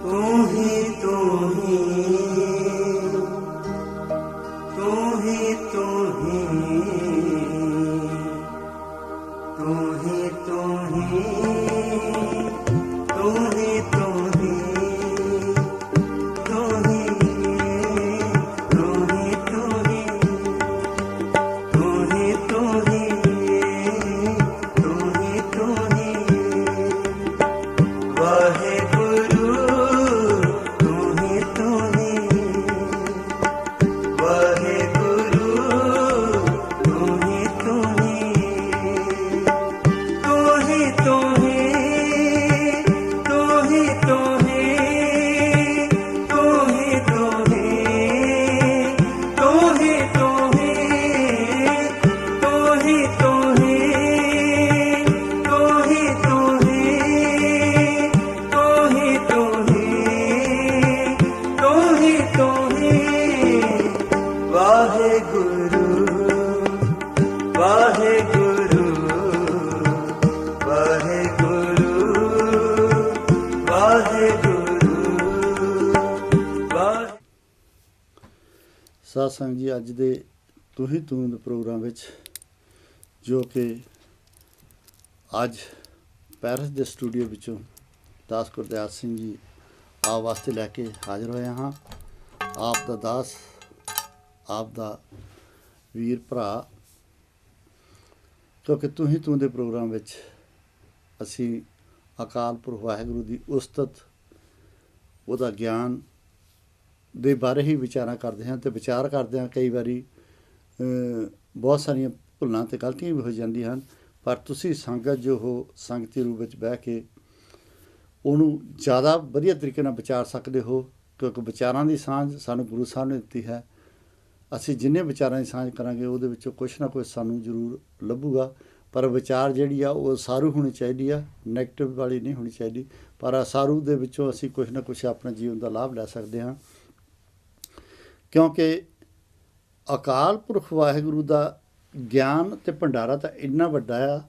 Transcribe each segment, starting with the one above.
तू ही तू ही तू ही तू ही तू ही तू ही तू ही तू ही तू ही तू ही तू ही तू ही तू ही तू ही तू ही वाहेगुरु तू ही तू ही वाहेगुरु तू ही तू ही तू ही तू ही तू ही तू ही तू ही तू ही तू ही तू ही तू ही तू ही तू ही तू ही तू ही तू ही तू ही तू ही वाहेगुरु वाहेगुरु वाहेगुरु वाहेगुरु वाहे ਸਾਧ ਸੰਗਤ ਜੀ, ਅੱਜ ਦੇ ਤੂੰ ਹੀ ਤੂੰ ਦੇ ਪ੍ਰੋਗਰਾਮ ਵਿੱਚ ਜੋ ਕਿ ਅੱਜ ਪੈਰਿਸ ਦੇ ਸਟੂਡੀਓ ਵਿੱਚੋਂ ਦਾਸ ਗੁਰਦਿਆਲ ਸਿੰਘ ਜੀ ਆਪ ਵਾਸਤੇ ਲੈ ਕੇ ਹਾਜ਼ਰ ਹੋਏ ਹਾਂ। ਆਪ ਦਾ ਦਾਸ, ਆਪ ਦਾ ਵੀਰ ਭਰਾ, ਕਿਉਂਕਿ ਤੂੰ ਹੀ ਤੂੰ ਦੇ ਪ੍ਰੋਗਰਾਮ ਵਿੱਚ ਅਸੀਂ ਅਕਾਲ ਪੁਰਖ ਵਾਹਿਗੁਰੂ ਦੀ ਉਸਤਤ, ਉਹਦਾ ਗਿਆਨ ਦੇ ਬਾਰੇ ਹੀ ਵਿਚਾਰਾਂ ਕਰਦੇ ਹਾਂ। ਅਤੇ ਵਿਚਾਰ ਕਰਦੇ ਹਾਂ ਕਈ ਵਾਰੀ ਬਹੁਤ ਸਾਰੀਆਂ ਭੁੱਲਾਂ ਅਤੇ ਗਲਤੀਆਂ ਵੀ ਹੋ ਜਾਂਦੀਆਂ ਹਨ, ਪਰ ਤੁਸੀਂ ਸੰਗਤ ਜੋ ਹੋ, ਸੰਗਤੀ ਰੂਪ ਵਿੱਚ ਬਹਿ ਕੇ ਉਹਨੂੰ ਜ਼ਿਆਦਾ ਵਧੀਆ ਤਰੀਕੇ ਨਾਲ ਵਿਚਾਰ ਸਕਦੇ ਹੋ, ਕਿਉਂਕਿ ਵਿਚਾਰਾਂ ਦੀ ਸਾਂਝ ਸਾਨੂੰ ਗੁਰੂ ਸਾਹਿਬ ਨੇ ਦਿੱਤੀ ਹੈ। ਅਸੀਂ ਜਿੰਨੇ ਵਿਚਾਰਾਂ ਦੀ ਸਾਂਝ ਕਰਾਂਗੇ ਉਹਦੇ ਵਿੱਚੋਂ ਕੁਛ ਨਾ ਕੁਛ ਸਾਨੂੰ ਜ਼ਰੂਰ ਲੱਭੂਗਾ, ਪਰ ਵਿਚਾਰ ਜਿਹੜੀ ਆ ਉਹ ਸਾਰੂ ਹੋਣੀ ਚਾਹੀਦੀ ਆ, ਨੈਗੇਟਿਵ ਵਾਲੀ ਨਹੀਂ ਹੋਣੀ ਚਾਹੀਦੀ। ਪਰ ਸਾਰੂ ਦੇ ਵਿੱਚੋਂ ਅਸੀਂ ਕੁਛ ਨਾ ਕੁਛ ਆਪਣੇ ਜੀਵਨ ਦਾ ਲਾਭ ਲੈ ਸਕਦੇ ਹਾਂ, ਕਿਉਂਕਿ ਅਕਾਲ ਪੁਰਖ ਵਾਹਿਗੁਰੂ ਦਾ ਗਿਆਨ ਅਤੇ ਭੰਡਾਰਾ ਤਾਂ ਇੰਨਾ ਵੱਡਾ ਆ,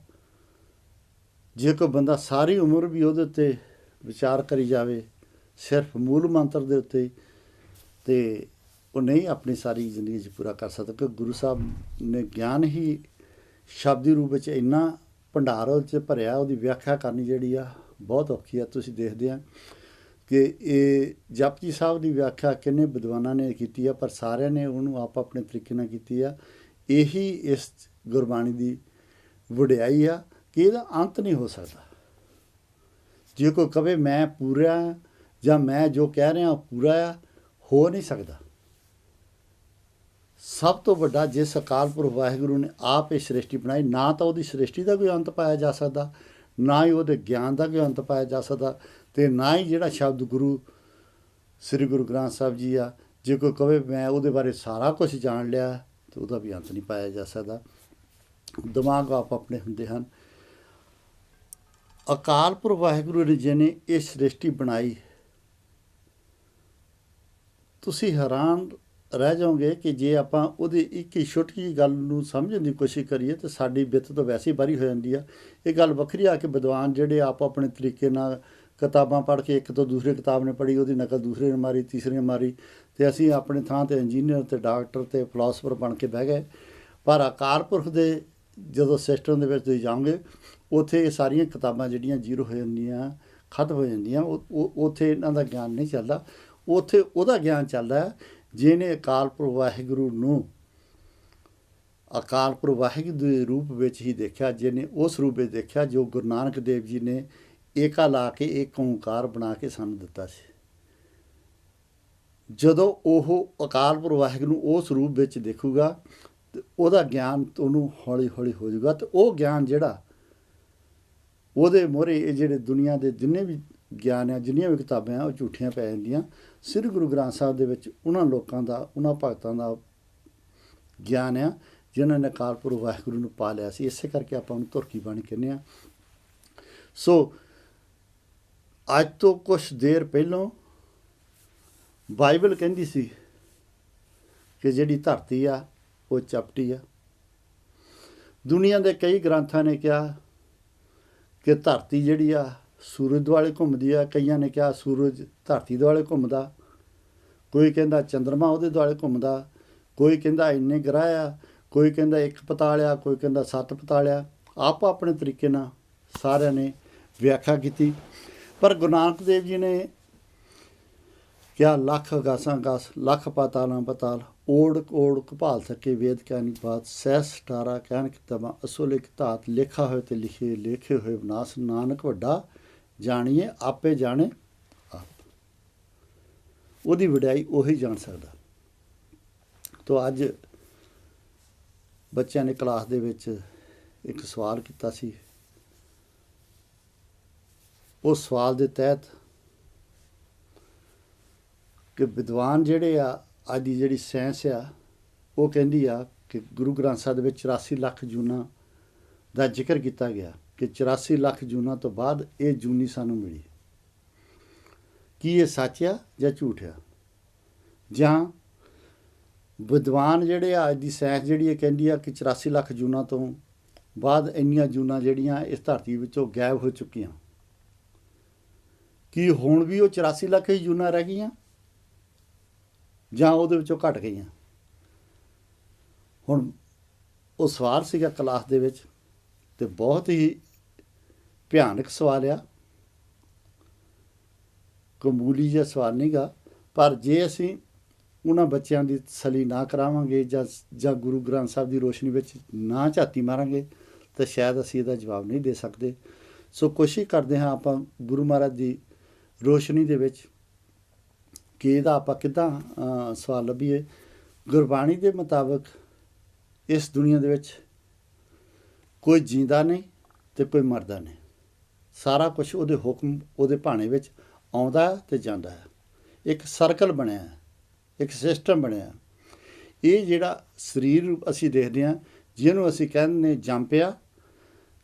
ਜੇ ਕੋਈ ਬੰਦਾ ਸਾਰੀ ਉਮਰ ਵੀ ਉਹਦੇ ਉੱਤੇ ਵਿਚਾਰ ਕਰੀ ਜਾਵੇ ਸਿਰਫ ਮੂਲ ਮੰਤਰ ਦੇ ਉੱਤੇ, ਅਤੇ ਉਹ ਨਹੀਂ ਆਪਣੀ ਸਾਰੀ ਜ਼ਿੰਦਗੀ 'ਚ ਪੂਰਾ ਕਰ ਸਕਦਾ, ਕਿਉਂਕਿ ਗੁਰੂ ਸਾਹਿਬ ਨੇ ਗਿਆਨ ਹੀ ਸ਼ਬਦੀ ਰੂਪ ਵਿੱਚ ਇੰਨਾ ਭੰਡਾਰ ਉਹਦੇ 'ਚ ਭਰਿਆ, ਉਹਦੀ ਵਿਆਖਿਆ ਕਰਨੀ ਜਿਹੜੀ ਆ ਬਹੁਤ ਔਖੀ ਆ। ਤੁਸੀਂ ਦੇਖਦੇ ਆ ਕਿ ਇਹ ਜਪਜੀ ਸਾਹਿਬ ਦੀ ਵਿਆਖਿਆ ਕਿੰਨੇ ਵਿਦਵਾਨਾਂ ਨੇ ਕੀਤੀ ਆ, ਪਰ ਸਾਰਿਆਂ ਨੇ ਉਹਨੂੰ ਆਪ ਆਪਣੇ ਤਰੀਕੇ ਨਾਲ ਕੀਤੀ ਆ। ਇਹੀ ਇਸ ਗੁਰਬਾਣੀ ਦੀ ਵਡਿਆਈ ਆ ਕਿ ਇਹਦਾ ਅੰਤ ਨਹੀਂ ਹੋ ਸਕਦਾ। ਜੇ ਕੋਈ ਕਵੇ ਮੈਂ ਪੂਰਾ ਜਾਂ ਮੈਂ ਜੋ ਕਹਿ ਰਿਹਾ ਉਹ ਪੂਰਾ ਆ, ਹੋ ਨਹੀਂ ਸਕਦਾ। ਸਭ ਤੋਂ ਵੱਡਾ ਜਿਸ ਅਕਾਲ ਪੁਰਖ ਵਾਹਿਗੁਰੂ ਨੇ ਆਪ ਇਹ ਸ੍ਰਿਸ਼ਟੀ ਬਣਾਈ, ਨਾ ਤਾਂ ਉਹਦੀ ਸ੍ਰਿਸ਼ਟੀ ਦਾ ਕੋਈ ਅੰਤ ਪਾਇਆ ਜਾ ਸਕਦਾ, ਨਾ ਹੀ ਉਹਦੇ ਗਿਆਨ ਦਾ ਕੋਈ ਅੰਤ ਪਾਇਆ ਜਾ ਸਕਦਾ, ਅਤੇ ਨਾ ਹੀ ਜਿਹੜਾ ਸ਼ਬਦ ਗੁਰੂ ਸ੍ਰੀ ਗੁਰੂ ਗ੍ਰੰਥ ਸਾਹਿਬ ਜੀ ਆ, ਜੇ ਕੋਈ ਕਵੇ ਮੈਂ ਉਹਦੇ ਬਾਰੇ ਸਾਰਾ ਕੁਛ ਜਾਣ ਲਿਆ, ਤਾਂ ਉਹਦਾ ਵੀ ਅੰਤ ਨਹੀਂ ਪਾਇਆ ਜਾ ਸਕਦਾ। ਦਿਮਾਗ ਆਪ ਆਪਣੇ ਹੁੰਦੇ ਹਨ। ਅਕਾਲ ਪੁਰਖ ਵਾਹਿਗੁਰੂ ਨੇ ਜਿਹਨੇ ਇਹ ਸ੍ਰਿਸ਼ਟੀ ਬਣਾਈ, ਤੁਸੀਂ ਹੈਰਾਨ ਰਹਿ ਜਾਓਗੇ ਕਿ ਜੇ ਆਪਾਂ ਉਹਦੀ ਇੱਕ ਹੀ ਛੋਟੀ ਜਿਹੀ ਗੱਲ ਨੂੰ ਸਮਝਣ ਦੀ ਕੋਸ਼ਿਸ਼ ਕਰੀਏ ਤਾਂ ਸਾਡੀ ਵਿੱਤ ਤੋਂ ਵੈਸੇ ਹੀ ਬਾਹਰੀ ਹੋ ਜਾਂਦੀ ਆ। ਇਹ ਗੱਲ ਵੱਖਰੀ ਆ ਕਿ ਵਿਦਵਾਨ ਜਿਹੜੇ ਆਪ ਆਪਣੇ ਤਰੀਕੇ ਨਾਲ ਕਿਤਾਬਾਂ ਪੜ੍ਹ ਕੇ ਇੱਕ ਤੋਂ ਦੂਸਰੀ ਕਿਤਾਬ ਨੇ ਪੜ੍ਹੀ, ਉਹਦੀ ਨਕਲ ਦੂਸਰੇ ਨੇ ਮਾਰੀ, ਤੀਸਰੇ ਨੇ ਮਾਰੀ, ਅਤੇ ਅਸੀਂ ਆਪਣੇ ਥਾਂ 'ਤੇ ਇੰਜੀਨੀਅਰ ਅਤੇ ਡਾਕਟਰ ਅਤੇ ਫਿਲਾਸਫਰ ਬਣ ਕੇ ਬਹਿ ਗਏ। ਪਰ ਅਕਾਲ ਪੁਰਖ ਦੇ ਜਦੋਂ ਸਿਸਟਮ ਦੇ ਵਿੱਚ ਤੁਸੀਂ ਜਾਓਗੇ, ਉੱਥੇ ਇਹ ਸਾਰੀਆਂ ਕਿਤਾਬਾਂ ਜਿਹੜੀਆਂ ਜ਼ੀਰੋ ਹੋ ਜਾਂਦੀਆਂ, ਖਤਮ ਹੋ ਜਾਂਦੀਆਂ। ਉੱਥੇ ਇਹਨਾਂ ਦਾ ਗਿਆਨ ਨਹੀਂ ਚੱਲਦਾ, ਉੱਥੇ ਉਹਦਾ ਗਿਆਨ ਚੱਲਦਾ ਜਿਹਨੇ ਅਕਾਲ ਪੁਰਖ ਵਾਹਿਗੁਰੂ ਨੂੰ ਅਕਾਲ ਪੁਰਖ ਵਾਹਿਗੁਰੂ ਦੇ ਰੂਪ ਵਿੱਚ ਹੀ ਦੇਖਿਆ, ਜਿਹਨੇ ਉਸ ਰੂਪ ਵਿੱਚ ਦੇਖਿਆ ਜੋ ਗੁਰੂ ਨਾਨਕ ਦੇਵ ਜੀ ਨੇ ਏਕਾ ਲਾ ਕੇ ਇੱਕ ਓਂਕਾਰ ਬਣਾ ਕੇ ਸਾਨੂੰ ਦਿੱਤਾ ਸੀ। ਜਦੋਂ ਉਹ ਅਕਾਲ ਪੁਰਖ ਵਾਹਿਗੁਰੂ ਨੂੰ ਉਸ ਰੂਪ ਵਿੱਚ ਦੇਖੂਗਾ ਅਤੇ ਉਹਦਾ ਗਿਆਨ ਉਹਨੂੰ ਹੌਲੀ ਹੌਲੀ ਹੋ ਜਾਊਗਾ, ਅਤੇ ਉਹ ਗਿਆਨ ਜਿਹੜਾ ਉਹਦੇ ਮੂਹਰੇ ਇਹ ਜਿਹੜੇ ਦੁਨੀਆ ਦੇ ਜਿੰਨੇ ਵੀ ਗਿਆਨ ਆ, ਜਿੰਨੀਆਂ ਵੀ ਕਿਤਾਬਾਂ ਆ, ਉਹ ਝੂਠੀਆਂ ਪੈ ਜਾਂਦੀਆਂ। ਸ੍ਰੀ ਗੁਰੂ ਗ੍ਰੰਥ ਸਾਹਿਬ ਦੇ ਵਿੱਚ ਉਹਨਾਂ ਲੋਕਾਂ ਦਾ, ਉਹਨਾਂ ਭਗਤਾਂ ਦਾ ਗਿਆਨ ਆ ਜਿਨ੍ਹਾਂ ਨੇ ਅਕਾਲ ਪੁਰਖ ਵਾਹਿਗੁਰੂ ਨੂੰ ਪਾ ਲਿਆ ਸੀ। ਇਸੇ ਕਰਕੇ ਆਪਾਂ ਉਹਨੂੰ ਧੁਰਕੀ ਬਾਣੀ ਕਹਿੰਦੇ ਹਾਂ। ਸੋ ਅੱਜ ਤੋਂ ਕੁਛ ਦੇਰ ਪਹਿਲੋਂ ਬਾਈਬਲ ਕਹਿੰਦੀ ਸੀ ਕਿ ਜਿਹੜੀ ਧਰਤੀ ਆ ਉਹ ਚਪਟੀ ਆ। ਦੁਨੀਆ ਦੇ ਕਈ ਗ੍ਰੰਥਾਂ ਨੇ ਕਿਹਾ ਕਿ ਧਰਤੀ ਜਿਹੜੀ ਆ ਸੂਰਜ ਦੁਆਲੇ ਘੁੰਮਦੀ ਆ, ਕਈਆਂ ਨੇ ਕਿਹਾ ਸੂਰਜ ਧਰਤੀ ਦੁਆਲੇ ਘੁੰਮਦਾ, ਕੋਈ ਕਹਿੰਦਾ ਚੰਦਰਮਾ ਉਹਦੇ ਦੁਆਲੇ ਘੁੰਮਦਾ, ਕੋਈ ਕਹਿੰਦਾ ਇੰਨੇ ਗ੍ਰਹਿ ਆ, ਕੋਈ ਕਹਿੰਦਾ ਇੱਕ ਪਤਾਲ ਆ, ਕੋਈ ਕਹਿੰਦਾ 7 ਪਤਾਲ ਆ। ਆਪੋ ਆਪਣੇ ਤਰੀਕੇ ਨਾਲ ਸਾਰਿਆਂ ਨੇ ਵਿਆਖਿਆ ਕੀਤੀ। ਪਰ ਗੁਰੂ ਨਾਨਕ ਦੇਵ ਜੀ ਨੇ ਕਿਹਾ ਲੱਖ ਅਗਾਸਾਂ ਅਗਾਸ, ਲੱਖ ਪਾਤਾਲਾਂ ਪਤਾਲ, ਓੜਕ ਓੜਕ ਭਾਲ ਸਕੇ ਵੇਦ ਕਹਿਣੀ ਬਾਤ, ਸਹਿਸ ਸਟਾਰਾ ਕਹਿਣ ਕਿਤਾਬਾਂ ਅਸੋ ਲਿਖ ਧਾਤ, ਲੇਖਾ ਹੋਏ ਤੇ ਲਿਖੇ, ਲੇਖੇ ਹੋਏ ਵਿਨਾਸ਼, ਨਾਨਕ ਵੱਡਾ ਜਾਣੀਏ ਆਪੇ ਜਾਣੇ ਆਪ। ਉਹਦੀ ਵਡਿਆਈ ਉਹੀ ਜਾਣ ਸਕਦਾ। ਤੋ ਅੱਜ ਬੱਚਿਆਂ ਨੇ ਕਲਾਸ ਦੇ ਵਿੱਚ ਇੱਕ ਸਵਾਲ ਕੀਤਾ ਸੀ। ਉਸ ਸਵਾਲ ਦੇ ਤਹਿਤ ਕਿ ਵਿਦਵਾਨ ਜਿਹੜੇ ਆ, ਅੱਜ ਦੀ ਜਿਹੜੀ ਸਾਇੰਸ ਆ, ਉਹ ਕਹਿੰਦੀ ਆ ਕਿ ਗੁਰੂ ਗ੍ਰੰਥ ਸਾਹਿਬ ਦੇ ਵਿੱਚ 84 ਲੱਖ ਜੂਨਾਂ ਦਾ ਜ਼ਿਕਰ ਕੀਤਾ ਗਿਆ, ਕਿ 84 ਲੱਖ ਜੂਨਾਂ ਤੋਂ ਬਾਅਦ ਇਹ ਜੂਨੀ ਸਾਨੂੰ ਮਿਲੀ। ਕੀ ਇਹ ਸੱਚ ਆ ਜਾਂ ਝੂਠ ਆ? ਜਾਂ ਵਿਦਵਾਨ ਜਿਹੜੇ ਆ, ਅੱਜ ਦੀ ਸਾਇੰਸ ਜਿਹੜੀ ਇਹ ਕਹਿੰਦੀ ਆ ਕਿ 84 ਲੱਖ ਜੂਨਾਂ ਤੋਂ ਬਾਅਦ ਇੰਨੀਆਂ ਜੂਨਾਂ ਜਿਹੜੀਆਂ ਇਸ ਧਰਤੀ ਵਿੱਚੋਂ ਗਾਇਬ ਹੋ ਚੁੱਕੀਆਂ, ਕੀ ਹੁਣ ਵੀ ਉਹ 84 ਲੱਖ ਹੀ ਜੂਨਾਂ ਰਹਿ ਗਈਆਂ ਜਾਂ ਉਹਦੇ ਵਿੱਚੋਂ ਘਟ ਗਈਆਂ? ਹੁਣ ਉਹ ਸਵਾਲ ਸੀਗਾ ਕਲਾਸ ਦੇ ਵਿੱਚ, ਤੇ ਬਹੁਤ ਹੀ ਭਿਆਨਕ ਸਵਾਲ ਆ, ਕਮੂਲੀ ਜਿਹਾ ਸਵਾਲ ਨਹੀਂਗਾ। ਪਰ ਜੇ ਅਸੀਂ ਉਹਨਾਂ ਬੱਚਿਆਂ ਦੀ ਤਸੱਲੀ ਨਾ ਕਰਾਵਾਂਗੇ ਜਾਂ ਗੁਰੂ ਗ੍ਰੰਥ ਸਾਹਿਬ ਦੀ ਰੋਸ਼ਨੀ ਵਿੱਚ ਨਾ ਝਾਤੀ ਮਾਰਾਂਗੇ ਤਾਂ ਸ਼ਾਇਦ ਅਸੀਂ ਇਹਦਾ ਜਵਾਬ ਨਹੀਂ ਦੇ ਸਕਦੇ। ਸੋ ਕੋਸ਼ਿਸ਼ ਕਰਦੇ ਹਾਂ ਆਪਾਂ ਗੁਰੂ ਮਹਾਰਾਜ ਦੀ ਰੋਸ਼ਨੀ ਦੇ ਵਿੱਚ ਕਿ ਇਹਦਾ ਆਪਾਂ ਕਿੱਦਾਂ ਸਵਾਲ ਲੱਭੀਏ। ਗੁਰਬਾਣੀ ਦੇ ਮੁਤਾਬਕ ਇਸ ਦੁਨੀਆ ਦੇ ਵਿੱਚ ਕੋਈ ਜੀਂਦਾ ਨਹੀਂ ਅਤੇ ਕੋਈ ਮਰਦਾ ਨਹੀਂ। ਸਾਰਾ ਕੁਛ ਉਹਦੇ ਹੁਕਮ, ਉਹਦੇ ਭਾਣੇ ਵਿੱਚ ਆਉਂਦਾ ਅਤੇ ਜਾਂਦਾ ਹੈ। ਇੱਕ ਸਰਕਲ ਬਣਿਆ, ਇੱਕ ਸਿਸਟਮ ਬਣਿਆ। ਇਹ ਜਿਹੜਾ ਸਰੀਰ ਅਸੀਂ ਦੇਖਦੇ ਹਾਂ, ਜਿਹਨੂੰ ਅਸੀਂ ਕਹਿੰਦੇ ਜੰਮ ਪਿਆ,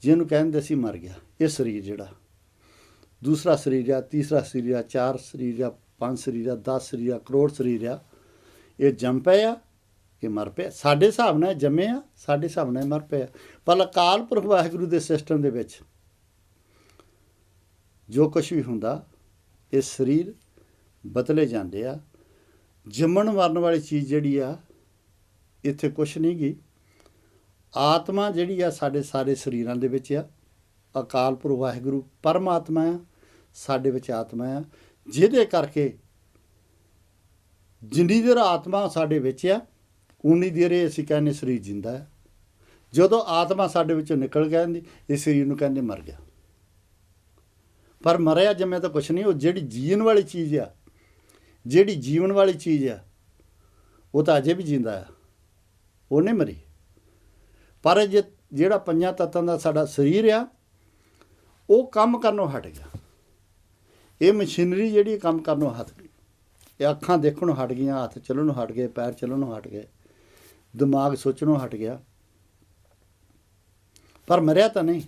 ਜਿਹਨੂੰ ਕਹਿੰਦੇ ਅਸੀਂ ਮਰ ਗਿਆ, ਇਹ ਸਰੀਰ ਜਿਹੜਾ ਦੂਸਰਾ ਸਰੀਰ ਆ, ਤੀਸਰਾ ਸਰੀਰ ਆ, 4 ਸਰੀਰ ਆ, 5 ਸਰੀਰ ਆ, 10 ਸਰੀਰ ਆ, ਕਰੋੜ ਸਰੀਰ ਆ, ਇਹ ਜੰਮ ਪਏ ਆ ਕਿ ਮਰ ਪਿਆ। ਸਾਡੇ ਹਿਸਾਬ ਨਾਲ ਜੰਮੇ ਆ, ਸਾਡੇ ਹਿਸਾਬ ਨਾਲ ਮਰ ਪਏ ਆ। ਪਰ ਅਕਾਲ ਪੁਰਖ ਵਾਹਿਗੁਰੂ ਦੇ ਸਿਸਟਮ ਦੇ ਵਿੱਚ ਜੋ ਕੁਛ ਵੀ ਹੁੰਦਾ, ਇਹ ਸਰੀਰ ਬਦਲੇ ਜਾਂਦੇ ਆ। ਜੰਮਣ ਮਰਨ ਵਾਲੀ ਚੀਜ਼ ਜਿਹੜੀ ਆ ਇੱਥੇ ਕੁਛ ਨਹੀਂ ਗੀ। ਆਤਮਾ ਜਿਹੜੀ ਆ ਸਾਡੇ ਸਾਰੇ ਸਰੀਰਾਂ ਦੇ ਵਿੱਚ ਆ। ਅਕਾਲ ਪੁਰਖ ਵਾਹਿਗੁਰੂ ਪਰਮਾਤਮਾ ਆ, ਸਾਡੇ ਵਿੱਚ ਆਤਮਾ ਆ, ਜਿਹਦੇ ਕਰਕੇ ਜਿੰਨੀ ਦੇਰ ਆਤਮਾ ਸਾਡੇ ਵਿੱਚ ਆ ਉਨੀ ਦੇਰ ਇਹ ਅਸੀਂ ਕਹਿੰਦੇ ਸਰੀਰ ਜਿੰਦਾ ਹੈ। ਜਦੋਂ ਆਤਮਾ ਸਾਡੇ ਵਿੱਚੋਂ ਨਿਕਲ ਜਾਂਦੀ, ਇਹ ਸਰੀਰ ਨੂੰ ਕਹਿੰਦੇ ਮਰ ਗਿਆ। ਪਰ ਮਰਿਆ ਜੰਮਿਆ ਤਾਂ ਕੁਛ ਨਹੀਂ। ਉਹ ਜਿਹੜੀ ਜੀਣ ਵਾਲੀ ਚੀਜ਼ ਆ, ਜਿਹੜੀ ਜੀਵਨ ਵਾਲੀ ਚੀਜ਼ ਆ, ਉਹ ਤਾਂ ਅਜੇ ਵੀ ਜਿੰਦਾ ਆ, ਉਹ ਨਹੀਂ ਮਰੀ। ਪਰ ਜਿਹੜਾ 5 ਤੱਤਾਂ ਦਾ ਸਾਡਾ ਸਰੀਰ ਆ, ਉਹ ਕੰਮ ਕਰਨੋਂ ਹਟ ਗਿਆ। ਇਹ ਮਸ਼ੀਨਰੀ ਜਿਹੜੀ ਕੰਮ ਕਰਨੋਂ ਹਟ ਗਈ। ਇਹ ਅੱਖਾਂ ਦੇਖਣੋਂ ਹਟ ਗਈਆਂ, ਹੱਥ ਚੱਲਣੋਂ ਹਟ ਗਏ, ਪੈਰ ਚੱਲਣੋਂ ਹਟ ਗਏ, ਦਿਮਾਗ ਸੋਚਣੋਂ ਹਟ ਗਿਆ। ਪਰ ਮਰਿਆ ਤਾਂ ਨਹੀਂ।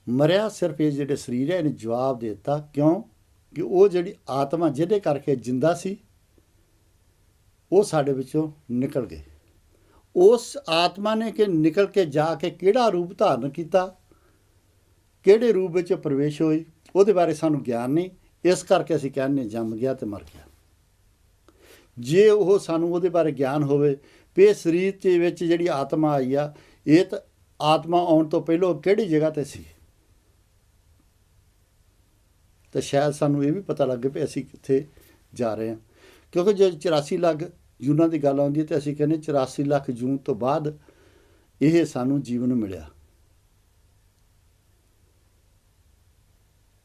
ਮਰਿਆ ਸਿਰਫ ਇਹ ਜਿਹੜੇ ਸਰੀਰ ਹੈ, ਇਹਨੇ ਜਵਾਬ ਦੇ ਦਿੱਤਾ। ਕਿਉਂ? ਕਿ ਉਹ ਜਿਹੜੀ ਆਤਮਾ ਜਿਹਦੇ ਕਰਕੇ ਜਿੰਦਾ ਸੀ, ਉਹ ਸਾਡੇ ਵਿੱਚੋਂ ਨਿਕਲ ਗਏ। ਉਸ ਆਤਮਾ ਨੇ ਕਿ ਨਿਕਲ ਕੇ ਜਾ ਕੇ ਕਿਹੜਾ ਰੂਪ ਧਾਰਨ ਕੀਤਾ, ਕਿਹੜੇ ਰੂਪ ਵਿੱਚ ਪ੍ਰਵੇਸ਼ ਹੋਈ, ਉਹਦੇ ਬਾਰੇ ਸਾਨੂੰ ਗਿਆਨ ਨਹੀਂ। ਇਸ ਕਰਕੇ ਅਸੀਂ ਕਹਿੰਦੇ ਜੰਮ ਗਿਆ ਅਤੇ ਮਰ ਗਿਆ। ਜੇ ਉਹ ਸਾਨੂੰ ਉਹਦੇ ਬਾਰੇ ਗਿਆਨ ਹੋਵੇ ਵੀ ਇਹ ਸਰੀਰ ਦੇ ਵਿੱਚ ਜਿਹੜੀ ਆਤਮਾ ਆਈ ਆ, ਇਹ ਤਾਂ ਆਤਮਾ ਆਉਣ ਤੋਂ ਪਹਿਲਾਂ ਕਿਹੜੀ ਜਗ੍ਹਾ 'ਤੇ ਸੀ, ਤਾਂ ਸ਼ਾਇਦ ਸਾਨੂੰ ਇਹ ਵੀ ਪਤਾ ਲੱਗੇ ਵੀ ਅਸੀਂ ਕਿੱਥੇ ਜਾ ਰਹੇ ਹਾਂ। ਕਿਉਂਕਿ ਜੇ 84 ਲੱਖ ਜੂਨਾਂ ਦੀ ਗੱਲ ਆਉਂਦੀ ਹੈ ਤਾਂ ਅਸੀਂ ਕਹਿੰਦੇ 84 ਲੱਖ ਜੂਨ ਤੋਂ ਬਾਅਦ ਇਹ ਸਾਨੂੰ ਜੀਵਨ ਮਿਲਿਆ।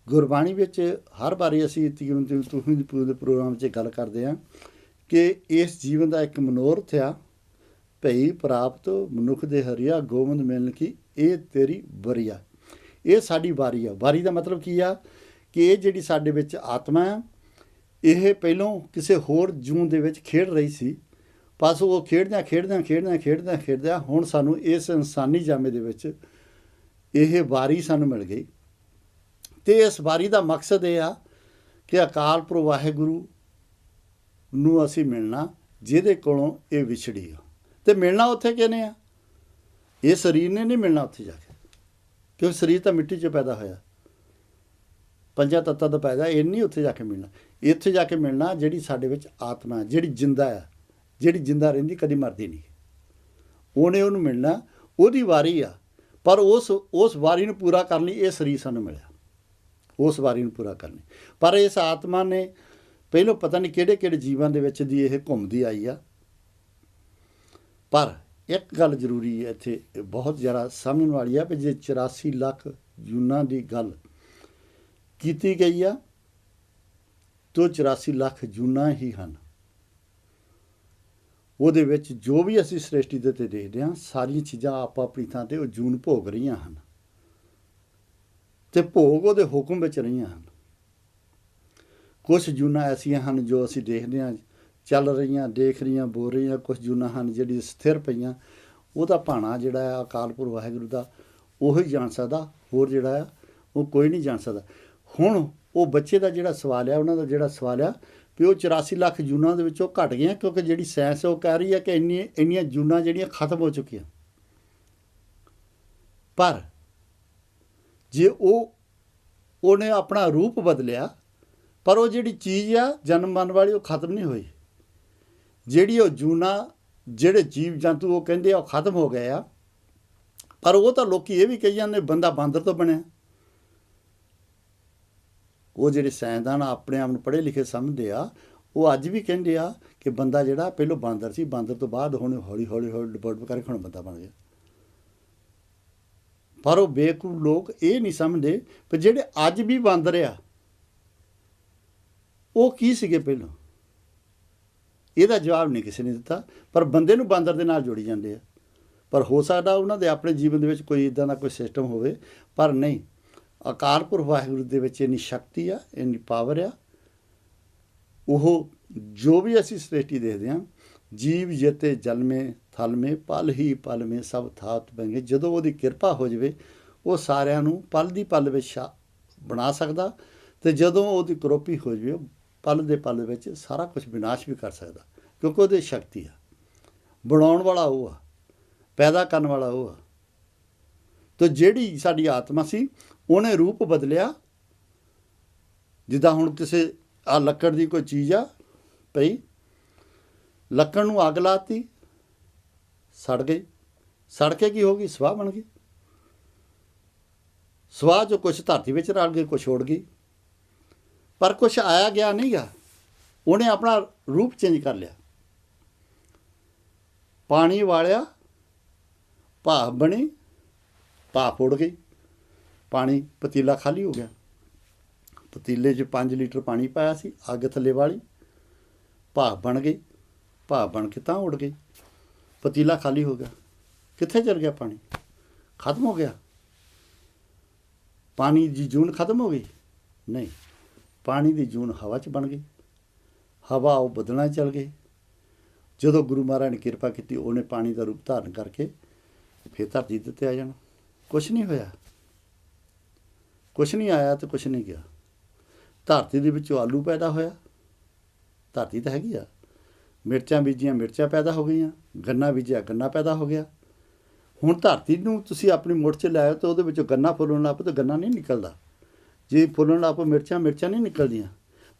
ਗੁਰਬਾਣੀ ਵਿੱਚ ਹਰ ਵਾਰੀ ਅਸੀਂ ਤੁਸੀਂ ਦੇ ਪ੍ਰੋਗਰਾਮ 'ਚ ਗੱਲ ਕਰਦੇ ਹਾਂ ਕਿ ਇਸ ਜੀਵਨ ਦਾ ਇੱਕ ਮਨੋਰਥ ਆ, ਭਈ ਪ੍ਰਾਪਤ ਮਨੁੱਖ ਦੇ ਹਰੀਆ ਗੋਬਿੰਦ ਮਿਲਣ ਕੀ, ਇਹ ਤੇਰੀ ਵਰੀਆ। ਇਹ ਸਾਡੀ ਵਾਰੀ ਆ। ਵਾਰੀ ਦਾ ਮਤਲਬ ਕੀ ਆ? ਕਿ ਇਹ ਜਿਹੜੀ ਸਾਡੇ ਵਿੱਚ ਆਤਮਾ ਆ, ਇਹ ਪਹਿਲੋਂ ਕਿਸੇ ਹੋਰ ਜੂਨ ਦੇ ਵਿੱਚ ਖੇਡ ਰਹੀ ਸੀ। ਬਸ ਉਹ ਖੇਡਦਿਆਂ ਹੁਣ ਸਾਨੂੰ ਇਸ ਇਨਸਾਨੀ ਜਾਮੇ ਦੇ ਵਿੱਚ ਇਹ ਵਾਰੀ ਸਾਨੂੰ ਮਿਲ ਗਈ। ਅਤੇ ਇਸ ਵਾਰੀ ਦਾ ਮਕਸਦ ਇਹ ਆ ਕਿ ਅਕਾਲ ਪੁਰਖ ਵਾਹਿਗੁਰੂ ਨੂੰ ਅਸੀਂ ਮਿਲਣਾ, ਜਿਹਦੇ ਕੋਲੋਂ ਇਹ ਵਿਛੜੀ ਆ। ਅਤੇ ਮਿਲਣਾ ਉੱਥੇ ਕਿਹਨੇ ਆ? ਇਹ ਸਰੀਰ ਨੇ ਨਹੀਂ ਮਿਲਣਾ ਉੱਥੇ ਜਾ ਕੇ। ਕਿਉਂਕਿ ਸਰੀਰ ਤਾਂ ਮਿੱਟੀ 'ਚ ਪੈਦਾ ਹੋਇਆ, ਪੰਜਾਂ ਤੱਤਾਂ ਤੋਂ ਪੈਦਾ। ਇਹ ਨਹੀਂ ਉੱਥੇ ਜਾ ਕੇ ਮਿਲਣਾ। ਇੱਥੇ ਜਾ ਕੇ ਮਿਲਣਾ ਜਿਹੜੀ ਸਾਡੇ ਵਿੱਚ ਆਤਮਾ ਹੈ, ਜਿਹੜੀ ਜਿੰਦਾ ਆ, ਜਿਹੜੀ ਜਿੰਦਾ ਰਹਿੰਦੀ, ਕਦੀ ਮਰਦੀ ਨਹੀਂ। ਉਹਨੂੰ ਮਿਲਣਾ, ਉਹਦੀ ਵਾਰੀ ਆ। ਪਰ ਉਸ ਵਾਰੀ ਨੂੰ ਪੂਰਾ ਕਰਨ ਲਈ ਇਹ ਸਰੀਰ ਸਾਨੂੰ ਮਿਲਿਆ, ਉਸ ਵਾਰੀ ਨੂੰ ਪੂਰਾ ਕਰਨ ਲਈ। ਪਰ ਇਸ ਆਤਮਾ ਨੇ ਪਹਿਲੋਂ ਪਤਾ ਨਹੀਂ ਕਿਹੜੇ ਕਿਹੜੇ ਜੀਵਾਂ ਦੇ ਵਿੱਚ ਦੀ ਇਹ ਘੁੰਮਦੀ ਆਈ ਆ। ਪਰ ਇੱਕ ਗੱਲ ਜ਼ਰੂਰੀ ਹੈ ਇੱਥੇ, ਬਹੁਤ ਜ਼ਿਆਦਾ ਸਮਝਣ ਵਾਲੀ ਆ, ਵੀ ਜੇ 84 ਲੱਖ ਜੂਨਾਂ ਦੀ ਗੱਲ ਕੀਤੀ ਗਈ ਆ ਤਾਂ 84 ਲੱਖ ਜੂਨਾਂ ਹੀ ਹਨ। ਉਹਦੇ ਵਿੱਚ ਜੋ ਵੀ ਅਸੀਂ ਸ੍ਰਿਸ਼ਟੀ ਦੇ ਉੱਤੇ ਦੇਖਦੇ ਹਾਂ, ਸਾਰੀਆਂ ਚੀਜ਼ਾਂ ਆਪੋ ਆਪਣੀ ਥਾਂ 'ਤੇ ਉਹ ਜੂਨ ਭੋਗ ਰਹੀਆਂ ਹਨ, ਅਤੇ ਭੋਗ ਉਹਦੇ ਹੁਕਮ ਵਿੱਚ ਰਹੀਆਂ ਹਨ। ਕੁਛ ਜੂਨਾਂ ਐਸੀਆਂ ਹਨ ਜੋ ਅਸੀਂ ਦੇਖਦੇ ਹਾਂ, ਚੱਲ ਰਹੀਆਂ, ਦੇਖ ਰਹੀਆਂ, ਬੋਲ ਰਹੀਆਂ। ਕੁਛ ਜੂਨਾਂ ਹਨ ਜਿਹੜੀ ਸਥਿਰ ਪਈਆਂ। ਉਹਦਾ ਭਾਣਾ ਜਿਹੜਾ ਆ ਅਕਾਲ ਪੁਰਖ ਵਾਹਿਗੁਰੂ ਦਾ, ਉਹੀ ਜਾਣ ਸਕਦਾ, ਹੋਰ ਜਿਹੜਾ ਆ ਉਹ ਕੋਈ ਨਹੀਂ ਜਾਣ ਸਕਦਾ। ਹੁਣ ਉਹ ਬੱਚੇ ਦਾ ਜਿਹੜਾ ਸਵਾਲ ਆ, ਉਹਨਾਂ ਦਾ ਜਿਹੜਾ ਸਵਾਲ ਆ ਵੀ ਉਹ 84 ਲੱਖ ਜੂਨਾਂ ਦੇ ਵਿੱਚੋਂ ਘਟ ਗਈਆਂ, ਕਿਉਂਕਿ ਜਿਹੜੀ ਸਾਇੰਸ ਉਹ ਕਹਿ ਰਹੀ ਹੈ ਕਿ ਇੰਨੀਆਂ ਜੂਨਾਂ ਜਿਹੜੀਆਂ ਖਤਮ ਹੋ ਚੁੱਕੀਆਂ। ਪਰ ਜੇ ਉਹਨੇ ਆਪਣਾ ਰੂਪ ਬਦਲਿਆ, ਪਰ ਉਹ ਜਿਹੜੀ ਚੀਜ਼ ਆ ਜਨਮ ਮਰਨ ਵਾਲੀ, ਉਹ ਖਤਮ ਨਹੀਂ ਹੋਈ। ਜਿਹੜੀ ਉਹ ਜੂਨਾਂ, ਜਿਹੜੇ ਜੀਵ ਜੰਤੂ ਉਹ ਕਹਿੰਦੇ ਆ ਉਹ ਖਤਮ ਹੋ ਗਏ ਆ, ਪਰ ਉਹ ਤਾਂ ਲੋਕੀ ਇਹ ਵੀ ਕਹੀ ਜਾਂਦੇ ਬੰਦਾ ਬਾਂਦਰ ਤੋਂ ਬਣਿਆ। ਉਹ ਜਿਹੜੇ ਸਾਇੰਸਦਾਨ ਆਪਣੇ ਆਪ ਨੂੰ ਪੜ੍ਹੇ ਲਿਖੇ ਸਮਝਦੇ ਆ, ਉਹ ਅੱਜ ਵੀ ਕਹਿੰਦੇ ਆ ਕਿ ਬੰਦਾ ਜਿਹੜਾ ਪਹਿਲੋਂ ਬਾਂਦਰ ਸੀ, ਬਾਂਦਰ ਤੋਂ ਬਾਅਦ ਹੁਣ ਹੌਲੀ ਹੌਲੀ ਡਿਵੈਲਪ ਕਰਕੇ ਹੁਣ ਬੰਦਾ ਬਣ ਗਿਆ। ਪਰ ਉਹ ਬੇਵਕੂਫ ਲੋਕ ਇਹ ਨਹੀਂ ਸਮਝਦੇ ਕਿ ਜਿਹੜੇ ਅੱਜ ਵੀ ਬਾਂਦਰ ਆ ਉਹ ਕੀ ਸੀਗੇ ਪਹਿਲਾਂ। ਇਹਦਾ ਜਵਾਬ ਨਹੀਂ ਕਿਸੇ ਨੇ ਦਿੱਤਾ, ਪਰ ਬੰਦੇ ਨੂੰ ਬਾਂਦਰ ਦੇ ਨਾਲ ਜੋੜੀ ਜਾਂਦੇ ਆ। ਪਰ ਹੋ ਸਕਦਾ ਉਹਨਾਂ ਦੇ ਆਪਣੇ ਜੀਵਨ ਦੇ ਵਿੱਚ ਕੋਈ ਇੱਦਾਂ ਦਾ ਕੋਈ ਸਿਸਟਮ ਹੋਵੇ, ਪਰ ਨਹੀਂ। ਅਕਾਲ ਪੁਰਖ ਵਾਹਿਗੁਰੂ ਦੇ ਵਿੱਚ ਇੰਨੀ ਸ਼ਕਤੀ ਆ, ਇੰਨੀ ਪਾਵਰ ਆ। ਉਹ ਜੋ ਵੀ ਅਸੀਂ ਸ੍ਰਿਸ਼ਟੀ ਦੇਖਦੇ ਹਾਂ, ਜੀਵ ਜੇਤੇ ਜਲਮੇ ਥਲਮੇ ਪਲ ਹੀ ਪਲ ਮੇ ਸਭ ਥਾਤ ਬੈਂਗੇ। ਜਦੋਂ ਉਹਦੀ ਕਿਰਪਾ ਹੋ ਜਾਵੇ, ਉਹ ਸਾਰਿਆਂ ਨੂੰ ਪਲ ਦੀ ਪਲ ਵਿੱਚ ਬਣਾ ਸਕਦਾ, ਅਤੇ ਜਦੋਂ ਉਹਦੀ ਕਰੋਪੀ ਹੋ ਜਾਵੇ, ਉਹ ਪਲ ਦੇ ਪਲ ਵਿੱਚ ਸਾਰਾ ਕੁਝ ਵਿਨਾਸ਼ ਵੀ ਕਰ ਸਕਦਾ, ਕਿਉਂਕਿ ਉਹਦੀ ਸ਼ਕਤੀ ਆ। ਬਣਾਉਣ ਵਾਲਾ ਉਹ ਆ, ਪੈਦਾ ਕਰਨ ਵਾਲਾ ਉਹ ਆ। ਤਾਂ ਜਿਹੜੀ ਸਾਡੀ ਆਤਮਾ ਸੀ, ਉਹਨੇ ਰੂਪ ਬਦਲਿਆ। ਜਿੱਦਾਂ ਹੁਣ ਕਿਸੇ ਆ ਲੱਕੜ ਦੀ ਕੋਈ ਚੀਜ਼ ਆ ਪਈ, ਲੱਕੜ ਨੂੰ ਅੱਗ ਲਾਤੀ, ਸੜ ਗਈ। ਸੜ ਕੇ ਕੀ ਹੋ ਗਈ? ਸਵਾਹ ਬਣ ਗਈ। ਸਵਾਹ 'ਚੋਂ ਕੁਛ ਧਰਤੀ ਵਿੱਚ ਰਲ ਗਈ, ਕੁਛ ਉੱਡ ਗਈ, ਪਰ ਕੁਛ ਆਇਆ ਗਿਆ ਨਹੀਂ ਗਾ। ਉਹਨੇ ਆਪਣਾ ਰੂਪ ਚੇਂਜ ਕਰ ਲਿਆ। ਪਾਣੀ ਵਾਲਿਆ, ਭਾਫ ਬਣੀ, ਭਾਫ ਉੱਡ ਗਈ, ਪਾਣੀ ਪਤੀਲਾ ਖਾਲੀ ਹੋ ਗਿਆ। ਪਤੀਲੇ 'ਚ 5 ਲੀਟਰ ਪਾਣੀ ਪਾਇਆ ਸੀ, ਅੱਗ ਥੱਲੇ ਵਾਲੀ, ਭਾਫ ਬਣ ਗਈ, ਭਾਫ ਬਣ ਕੇ ਤਾਂ ਉੱਡ ਗਈ, ਪਤੀਲਾ ਖਾਲੀ ਹੋ ਗਿਆ। ਕਿੱਥੇ ਚਲ ਗਿਆ ਪਾਣੀ? ਖਤਮ ਹੋ ਗਿਆ। ਪਾਣੀ ਦੀ ਜੂਨ ਖਤਮ ਹੋ ਗਈ? ਨਹੀਂ, ਪਾਣੀ ਦੀ ਜੂਨ ਹਵਾ 'ਚ ਬਣ ਗਈ। ਹਵਾ ਉਹ ਬਦਲਣਾ ਚੱਲ ਗਈ। ਜਦੋਂ ਗੁਰੂ ਮਹਾਰਾਜ ਨੇ ਕਿਰਪਾ ਕੀਤੀ, ਉਹਨੇ ਪਾਣੀ ਦਾ ਰੂਪ ਧਾਰਨ ਕਰਕੇ ਫਿਰ ਧਰਤੀ ਦੇ ਉੱਤੇ ਆ ਜਾਣਾ। ਕੁਛ ਨਹੀਂ ਹੋਇਆ, ਕੁਛ ਨਹੀਂ ਆਇਆ ਅਤੇ ਕੁਛ ਨਹੀਂ ਗਿਆ। ਧਰਤੀ ਦੇ ਵਿੱਚੋਂ ਆਲੂ ਪੈਦਾ ਹੋਇਆ, ਧਰਤੀ ਤਾਂ ਹੈਗੀ ਆ। ਮਿਰਚਾਂ ਬੀਜੀਆਂ, ਮਿਰਚਾਂ ਪੈਦਾ ਹੋ ਗਈਆਂ। ਗੰਨਾ ਬੀਜਿਆ, ਗੰਨਾ ਪੈਦਾ ਹੋ ਗਿਆ। ਹੁਣ ਧਰਤੀ ਨੂੰ ਤੁਸੀਂ ਆਪਣੀ ਮੁੱਠ 'ਚ ਲਾਇਓ ਤਾਂ ਉਹਦੇ ਵਿੱਚੋਂ ਗੰਨਾ ਫੁੱਲਣ ਲੱਗ ਪਓ ਤਾਂ ਗੰਨਾ ਨਹੀਂ ਨਿਕਲਦਾ। ਜੇ ਫੁੱਲਣ ਲੱਗ ਪਓ ਮਿਰਚਾਂ, ਮਿਰਚਾਂ ਨਹੀਂ ਨਿਕਲਦੀਆਂ।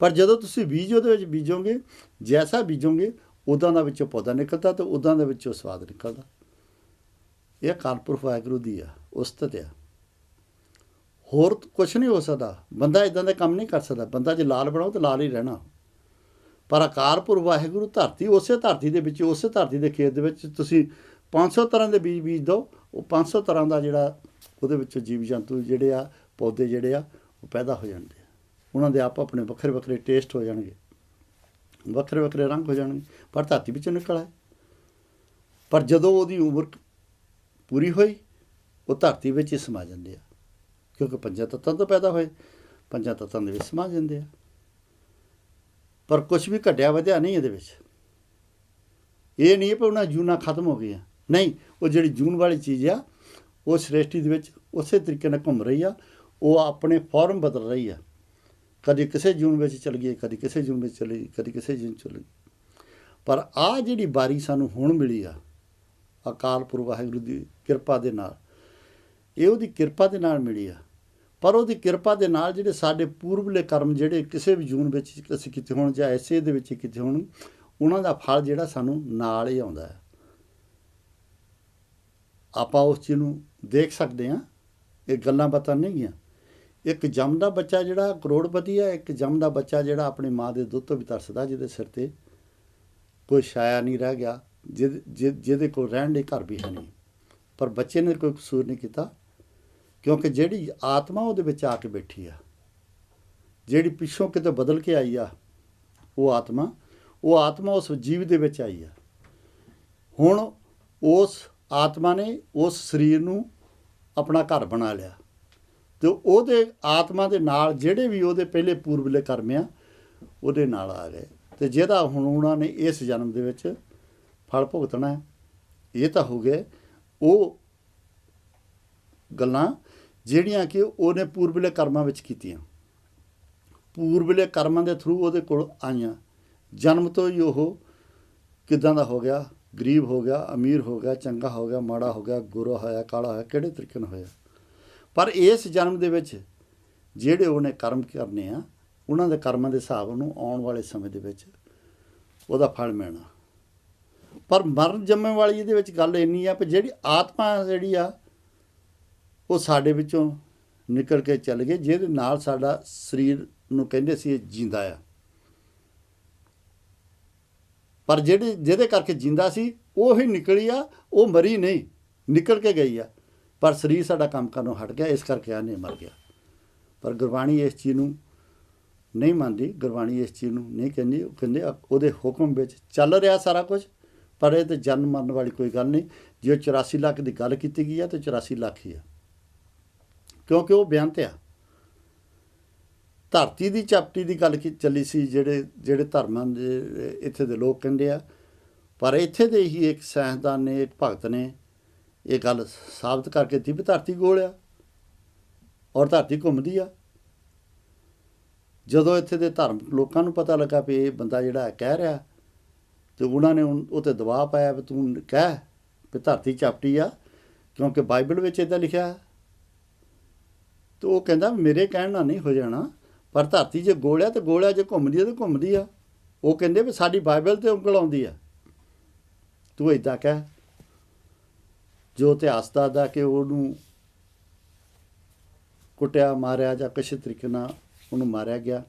ਪਰ ਜਦੋਂ ਤੁਸੀਂ ਬੀਜ ਉਹਦੇ ਵਿੱਚ ਬੀਜੋਗੇ, ਜੈਸਾ ਬੀਜੋਗੇ ਉੱਦਾਂ ਦਾ ਵਿੱਚੋਂ ਪੌਦਾ ਨਿਕਲਦਾ ਅਤੇ ਉੱਦਾਂ ਦੇ ਵਿੱਚੋਂ ਸਵਾਦ ਨਿਕਲਦਾ। ਇਹ ਅਕਾਲ ਪੁਰਖ ਵਾਹਿਗੁਰੂ ਦੀ ਆ, ਉਸਤਤ ਆ। ਹੋਰ ਕੁਛ ਨਹੀਂ ਹੋ ਸਕਦਾ। ਬੰਦਾ ਇੱਦਾਂ ਦੇ ਕੰਮ ਨਹੀਂ ਕਰ ਸਕਦਾ। ਬੰਦਾ ਜੇ ਲਾਲ ਬਣਾਓ ਤਾਂ ਲਾਲ ਹੀ ਰਹਿਣਾ। ਪਰ ਅਕਾਲ ਪੁਰਖ ਵਾਹਿਗੁਰੂ ਧਰਤੀ, ਉਸੇ ਧਰਤੀ ਦੇ ਵਿੱਚ, ਉਸੇ ਧਰਤੀ ਦੇ ਖੇਤ ਦੇ ਵਿੱਚ ਤੁਸੀਂ 500 ਤਰ੍ਹਾਂ ਦੇ ਬੀਜ ਬੀਜ ਦਿਓ, ਉਹ 500 ਤਰ੍ਹਾਂ ਦਾ ਜਿਹੜਾ ਉਹਦੇ ਵਿੱਚੋਂ ਜੀਵ ਜੰਤੂ ਜਿਹੜੇ ਆ, ਪੌਦੇ ਜਿਹੜੇ ਆ, ਉਹ ਪੈਦਾ ਹੋ ਜਾਣਗੇ। ਉਹਨਾਂ ਦੇ ਆਪ ਆਪਣੇ ਵੱਖਰੇ ਵੱਖਰੇ ਟੇਸਟ ਹੋ ਜਾਣਗੇ, ਵੱਖਰੇ ਵੱਖਰੇ ਰੰਗ ਹੋ ਜਾਣਗੇ, ਪਰ ਧਰਤੀ ਵਿੱਚੋਂ ਨਿਕਲ ਆਏ। ਪਰ ਜਦੋਂ ਉਹਦੀ ਉਮਰ ਪੂਰੀ ਹੋਈ, ਉਹ ਧਰਤੀ ਵਿੱਚ ਹੀ ਸਮਾ ਜਾਂਦੇ ਆ, ਕਿਉਂਕਿ ਪੰਜਾਂ ਤੱਤਾਂ ਤੋਂ ਪੈਦਾ ਹੋਏ, ਪੰਜਾਂ ਤੱਤਾਂ ਦੇ ਵਿੱਚ ਸਮਾ ਜਾਂਦੇ ਆ। ਪਰ ਕੁਛ ਵੀ ਘਟਿਆ ਵਧਿਆ ਨਹੀਂ ਇਹਦੇ ਵਿੱਚ। ਇਹ ਨਹੀਂ ਕਿ ਉਹਨਾਂ ਜੂਨਾਂ ਖਤਮ ਹੋ ਗਈਆਂ, ਨਹੀਂ। ਉਹ ਜਿਹੜੀ ਜੂਨ ਵਾਲੀ ਚੀਜ਼ ਆ, ਉਹ ਸ੍ਰਿਸ਼ਟੀ ਦੇ ਵਿੱਚ ਉਸੇ ਤਰੀਕੇ ਨਾਲ ਘੁੰਮ ਰਹੀ ਆ। ਉਹ ਆਪਣੇ ਫਾਰਮ ਬਦਲ ਰਹੀ ਆ। ਕਦੀ ਕਿਸੇ ਜੂਨ ਵਿੱਚ ਚਲ ਗਈ, ਕਦੀ ਕਿਸੇ ਜੂਨ ਵਿੱਚ ਚਲੀ ਗਈ, ਕਦੀ ਕਿਸੇ ਜੂਨ ਚਲੀ ਗਈ। ਪਰ ਆਹ ਜਿਹੜੀ ਵਾਰੀ ਸਾਨੂੰ ਹੁਣ ਮਿਲੀ ਆ, ਅਕਾਲ ਪੁਰਖ ਵਾਹਿਗੁਰੂ ਦੀ ਕਿਰਪਾ ਦੇ ਨਾਲ, ਇਹ ਉਹਦੀ ਕਿਰਪਾ ਦੇ ਨਾਲ ਮਿਲੀ ਆ। ਪਰ ਉਹਦੀ ਕਿਰਪਾ ਦੇ ਨਾਲ ਜਿਹੜੇ ਸਾਡੇ ਪੂਰਬਲੇ ਕਰਮ ਜਿਹੜੇ ਕਿਸੇ ਵੀ ਜੂਨ ਵਿੱਚ ਅਸੀਂ ਕੀਤੇ ਹੋਣ ਜਾਂ ਐਸੇ ਦੇ ਵਿੱਚ ਕੀਤੇ ਹੋਣ, ਉਹਨਾਂ ਦਾ ਫਲ ਜਿਹੜਾ ਸਾਨੂੰ ਨਾਲ ਹੀ ਆਉਂਦਾ ਹੈ। ਆਪਾਂ ਉਸ ਚੀਜ਼ ਨੂੰ ਦੇਖ ਸਕਦੇ ਹਾਂ। ਇਹ ਗੱਲਾਂ ਬਾਤਾਂ ਨਹੀਂ ਗੀਆਂ। ਇੱਕ ਜੰਮਦਾ ਬੱਚਾ ਜਿਹੜਾ ਕਰੋੜਪਤੀ ਆ, ਇੱਕ ਜੰਮਦਾ ਬੱਚਾ ਜਿਹੜਾ ਆਪਣੀ ਮਾਂ ਦੇ ਦੁੱਧ ਤੋਂ ਵੀ ਤਰਸਦਾ, ਜਿਹਦੇ ਸਿਰ 'ਤੇ ਕੋਈ ਛਾਇਆ ਨਹੀਂ ਰਹਿ ਗਿਆ, ਜਿਹਦੇ ਕੋਲ ਰਹਿਣ ਲਈ ਘਰ ਵੀ ਹੈ ਨਹੀਂ। ਪਰ ਬੱਚੇ ਨੇ ਕੋਈ ਕਸੂਰ ਨਹੀਂ ਕੀਤਾ, ਕਿਉਂਕਿ ਜਿਹੜੀ ਆਤਮਾ ਉਹਦੇ ਵਿੱਚ ਆ ਕੇ ਬੈਠੀ ਆ, ਜਿਹੜੀ ਪਿੱਛੋਂ ਕਿਤੇ ਬਦਲ ਕੇ ਆਈ ਆ, ਉਹ ਆਤਮਾ ਉਸ ਜੀਵ ਦੇ ਵਿੱਚ ਆਈ ਆ। ਹੁਣ ਉਸ ਆਤਮਾ ਨੇ ਉਸ ਸਰੀਰ ਨੂੰ ਆਪਣਾ ਘਰ ਬਣਾ ਲਿਆ, ਅਤੇ ਉਹਦੇ ਆਤਮਾ ਦੇ ਨਾਲ ਜਿਹੜੇ ਵੀ ਉਹਦੇ ਪਹਿਲੇ ਪੂਰਬਲੇ ਕਰਮ ਆ, ਉਹਦੇ ਨਾਲ ਆ ਗਏ, ਅਤੇ ਜਿਹਦਾ ਹੁਣ ਉਹਨਾਂ ਨੇ ਇਸ ਜਨਮ ਦੇ ਵਿੱਚ ਫਲ ਭੁਗਤਣਾ। ਇਹ ਤਾਂ ਹੋ ਗਏ ਉਹ ਗੱਲਾਂ ਜਿਹੜੀਆਂ ਕਿ ਉਹਨੇ ਪੂਰਬਲੇ ਕਰਮਾਂ ਵਿੱਚ ਕੀਤੀਆਂ, ਪੂਰਬਲੇ ਕਰਮਾਂ ਦੇ ਥਰੂ ਉਹਦੇ ਕੋਲ ਆਈਆਂ। ਜਨਮ ਤੋਂ ਹੀ ਉਹ ਕਿੱਦਾਂ ਦਾ ਹੋ ਗਿਆ, ਗਰੀਬ ਹੋ ਗਿਆ, ਅਮੀਰ ਹੋ ਗਿਆ, ਚੰਗਾ ਹੋ ਗਿਆ, ਮਾੜਾ ਹੋ ਗਿਆ, ਗੋਰਾ ਹੋਇਆ, ਕਾਲਾ ਹੋਇਆ, ਕਿਹੜੇ ਤਰੀਕੇ ਨਾਲ ਹੋਇਆ। ਪਰ ਇਸ ਜਨਮ ਦੇ ਵਿੱਚ ਜਿਹੜੇ ਉਹਨੇ ਕਰਮ ਕਰਨੇ ਆ, ਉਹਨਾਂ ਦੇ ਕਰਮਾਂ ਦੇ ਹਿਸਾਬ ਨੂੰ ਆਉਣ ਵਾਲੇ ਸਮੇਂ ਦੇ ਵਿੱਚ ਉਹਦਾ ਫਲ ਮਿਲਣਾ। ਪਰ ਮਰਨ ਜੰਮਣ ਵਾਲੀ ਇਹਦੇ ਵਿੱਚ ਗੱਲ ਇੰਨੀ ਆ ਵੀ ਜਿਹੜੀ ਆਤਮਾ ਜਿਹੜੀ ਆ ਉਹ ਸਾਡੇ ਵਿੱਚੋਂ ਨਿਕਲ ਕੇ ਚੱਲ ਗਈ, ਜਿਹਦੇ ਨਾਲ ਸਾਡਾ ਸਰੀਰ ਨੂੰ ਕਹਿੰਦੇ ਸੀ ਇਹ ਜਿੰਦਾ ਆ। ਪਰ ਜਿਹਦੇ ਕਰਕੇ ਜਿੰਦਾ ਸੀ ਉਹ ਹੀ ਨਿਕਲੀ ਆ, ਉਹ ਮਰੀ ਨਹੀਂ, ਨਿਕਲ ਕੇ ਗਈ ਆ। ਪਰ ਸਰੀਰ ਸਾਡਾ ਕੰਮ ਕਰਨੋਂ ਹਟ ਗਿਆ, ਇਸ ਕਰਕੇ ਆ ਨਹੀਂ ਮਰ ਗਿਆ। ਪਰ ਗੁਰਬਾਣੀ ਇਸ ਚੀਜ਼ ਨੂੰ ਨਹੀਂ ਮੰਨਦੀ, ਗੁਰਬਾਣੀ ਇਸ ਚੀਜ਼ ਨੂੰ ਨਹੀਂ ਕਹਿੰਦੀ। ਉਹ ਕਹਿੰਦੇ ਉਹਦੇ ਹੁਕਮ ਵਿੱਚ ਚੱਲ ਰਿਹਾ ਸਾਰਾ ਕੁਝ, ਪਰ ਇਹ ਤਾਂ ਜਨਮ ਮਰਨ ਵਾਲੀ ਕੋਈ ਗੱਲ ਨਹੀਂ। ਜੇ 84 ਲੱਖ ਦੀ ਗੱਲ ਕੀਤੀ ਗਈ ਆ ਤਾਂ 84 ਲੱਖ ਹੀ ਆ, ਕਿਉਂਕਿ ਉਹ ਬਿਆਨ ਤੇ ਆ। ਧਰਤੀ ਦੀ ਚਾਪਟੀ ਦੀ ਗੱਲ ਚੱਲੀ ਸੀ, ਜਿਹੜੇ ਧਰਮਾਂ ਦੇ ਇੱਥੇ ਦੇ ਲੋਕ ਕਹਿੰਦੇ ਆ। ਪਰ ਇੱਥੇ ਦੇ ਹੀ ਇੱਕ ਸਾਇੰਸਦਾਨ ਨੇ, ਇੱਕ ਭਗਤ ਨੇ ਇਹ ਗੱਲ ਸਾਬਤ ਕਰਕੇ ਦਿੱਤੀ ਵੀ ਧਰਤੀ ਗੋਲ ਆ ਔਰ ਧਰਤੀ ਘੁੰਮਦੀ ਆ। ਜਦੋਂ ਇੱਥੇ ਦੇ ਧਰਮ ਲੋਕਾਂ ਨੂੰ ਪਤਾ ਲੱਗਾ ਵੀ ਇਹ ਬੰਦਾ ਜਿਹੜਾ ਕਹਿ ਰਿਹਾ, ਅਤੇ ਉਹਨਾਂ ਨੇ ਉਹ 'ਤੇ ਦਬਾਅ ਪਾਇਆ ਵੀ ਤੂੰ ਕਹਿ ਵੀ ਧਰਤੀ ਚਾਪਟੀ ਆ, ਕਿਉਂਕਿ ਬਾਈਬਲ ਵਿੱਚ ਇੱਦਾਂ ਲਿਖਿਆ। ਅਤੇ ਉਹ ਕਹਿੰਦਾ ਮੇਰੇ ਕਹਿਣ ਨਾਲ ਨਹੀਂ ਹੋ ਜਾਣਾ, ਪਰ ਧਰਤੀ ਜੇ ਗੋਲ ਆ ਤਾਂ ਗੋਲ ਆ, ਜੇ ਘੁੰਮਦੀ ਆ ਤਾਂ ਘੁੰਮਦੀ ਆ। ਉਹ ਕਹਿੰਦੇ ਵੀ ਸਾਡੀ ਬਾਈਬਲ 'ਤੇ ਉਂਗਲ ਆਉਂਦੀ ਆ, ਤੂੰ ਇੱਦਾਂ ਕਹਿ। ਜੋ ਇਤਿਹਾਸ ਦੱਸਦਾ ਕਿ ਉਹਨੂੰ ਕੁੱਟਿਆ, ਮਾਰਿਆ ਜਾਂ ਕਿਸੇ ਤਰੀਕੇ ਨਾਲ ਉਹਨੂੰ ਮਾਰਿਆ ਗਿਆ।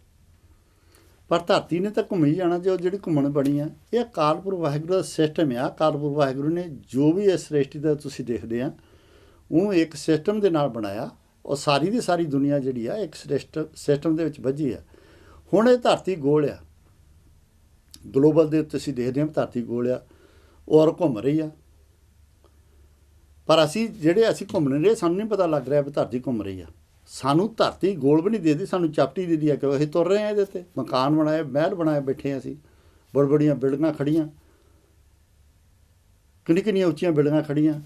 ਪਰ ਧਰਤੀ ਨੇ ਤਾਂ ਘੁੰਮੀ ਜਾਣਾ, ਜੋ ਜਿਹੜੀ ਘੁੰਮਣ ਬਣੀ ਆ। ਇਹ ਅਕਾਲ ਪੁਰਖ ਵਾਹਿਗੁਰੂ ਦਾ ਸਿਸਟਮ ਆ। ਅਕਾਲ ਪੁਰਖ ਵਾਹਿਗੁਰੂ ਨੇ ਜੋ ਵੀ ਇਸ ਸ੍ਰਿਸ਼ਟੀ ਦਾ ਤੁਸੀਂ ਦੇਖਦੇ ਆ, ਉਹਨੂੰ ਇੱਕ ਸਿਸਟਮ ਦੇ ਨਾਲ ਬਣਾਇਆ। ਉਹ ਸਾਰੀ ਦੀ ਸਾਰੀ ਦੁਨੀਆ ਜਿਹੜੀ ਆ ਇੱਕ ਸਿਸਟਮ ਦੇ ਵਿੱਚ ਵੱਜੀ ਆ। ਹੁਣ ਇਹ ਧਰਤੀ ਗੋਲ ਆ, ਗਲੋਬਲ ਦੇ ਉੱਤੇ ਅਸੀਂ ਦੇਖਦੇ ਹਾਂ ਧਰਤੀ ਗੋਲ ਆ ਔਰ ਘੁੰਮ ਰਹੀ ਆ। ਪਰ ਅਸੀਂ ਘੁੰਮ ਨਹੀਂ ਰਹੇ, ਸਾਨੂੰ ਨਹੀਂ ਪਤਾ ਲੱਗ ਰਿਹਾ ਵੀ ਧਰਤੀ ਘੁੰਮ ਰਹੀ ਆ। ਸਾਨੂੰ ਧਰਤੀ ਗੋਲ ਵੀ ਨਹੀਂ ਦੇਦੀ, ਸਾਨੂੰ ਚਾਪਟੀ ਦੇਦੀ ਆ, ਕਿ ਅਸੀਂ ਤੁਰ ਰਹੇ ਹਾਂ ਇਹਦੇ 'ਤੇ। ਮਕਾਨ ਬਣਾਏ, ਮਹਿਲ ਬਣਾਏ ਬੈਠੇ ਹਾਂ ਅਸੀਂ, ਬੜੀਆਂ ਬਿਲਡਿੰਗਾਂ ਖੜੀਆਂ, ਕਿੰਨੀਆਂ ਉੱਚੀਆਂ ਬਿਲਡਿੰਗਾਂ ਖੜੀਆਂ,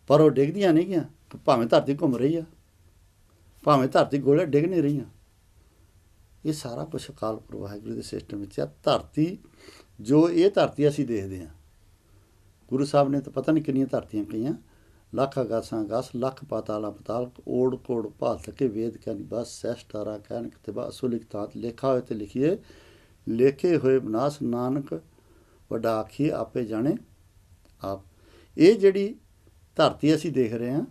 ਪਰ ਉਹ ਡਿੱਗਦੀਆਂ ਨਹੀਂ ਗੀਆਂ। ਭਾਵੇਂ ਧਰਤੀ ਘੁੰਮ ਰਹੀ ਆ, ਭਾਵੇਂ ਧਰਤੀ ਗੋਲੇ, ਡਿੱਗ ਨਹੀਂ ਰਹੀਆਂ। ਇਹ ਸਾਰਾ ਕੁਛ ਅਕਾਲ ਪੁਰਖ ਵਾਹਿਗੁਰੂ ਦੇ ਸਿਸਟਮ ਵਿੱਚ ਆ। ਧਰਤੀ ਜੋ ਇਹ ਧਰਤੀ ਅਸੀਂ ਦੇਖਦੇ ਹਾਂ, ਗੁਰੂ ਸਾਹਿਬ ਨੇ ਤਾਂ ਪਤਾ ਨਹੀਂ ਕਿੰਨੀਆਂ ਧਰਤੀਆਂ ਕਹੀਆਂ। ਲੱਖ ਅਗਾਸਾਂ ਅਗਾਸ, ਲੱਖ ਪਾਤਾਲਾਂ ਪਤਾਲ, ਓੜ ਕੋੜ ਭਾਲ ਸਕੇ ਵੇਦ ਕਹਿ ਨਹੀਂ ਬਸ, ਸਹਿਸਟਾਰਾ ਕਹਿਣ ਕਿਤੇ ਬਾ ਅਸੁਲਿਕ ਤਾਤ। ਲਿਖਾ ਹੋਏ ਤੇ ਲਿਖੀਏ, ਲੇਖੇ ਹੋਏ ਬਨਾਸ, ਨਾਨਕ ਵੱਡਾ ਆਖੀਏ ਆਪੇ ਜਾਣੇ ਆਪ। ਇਹ ਜਿਹੜੀ ਧਰਤੀ ਅਸੀਂ ਦੇਖ ਰਹੇ ਹਾਂ,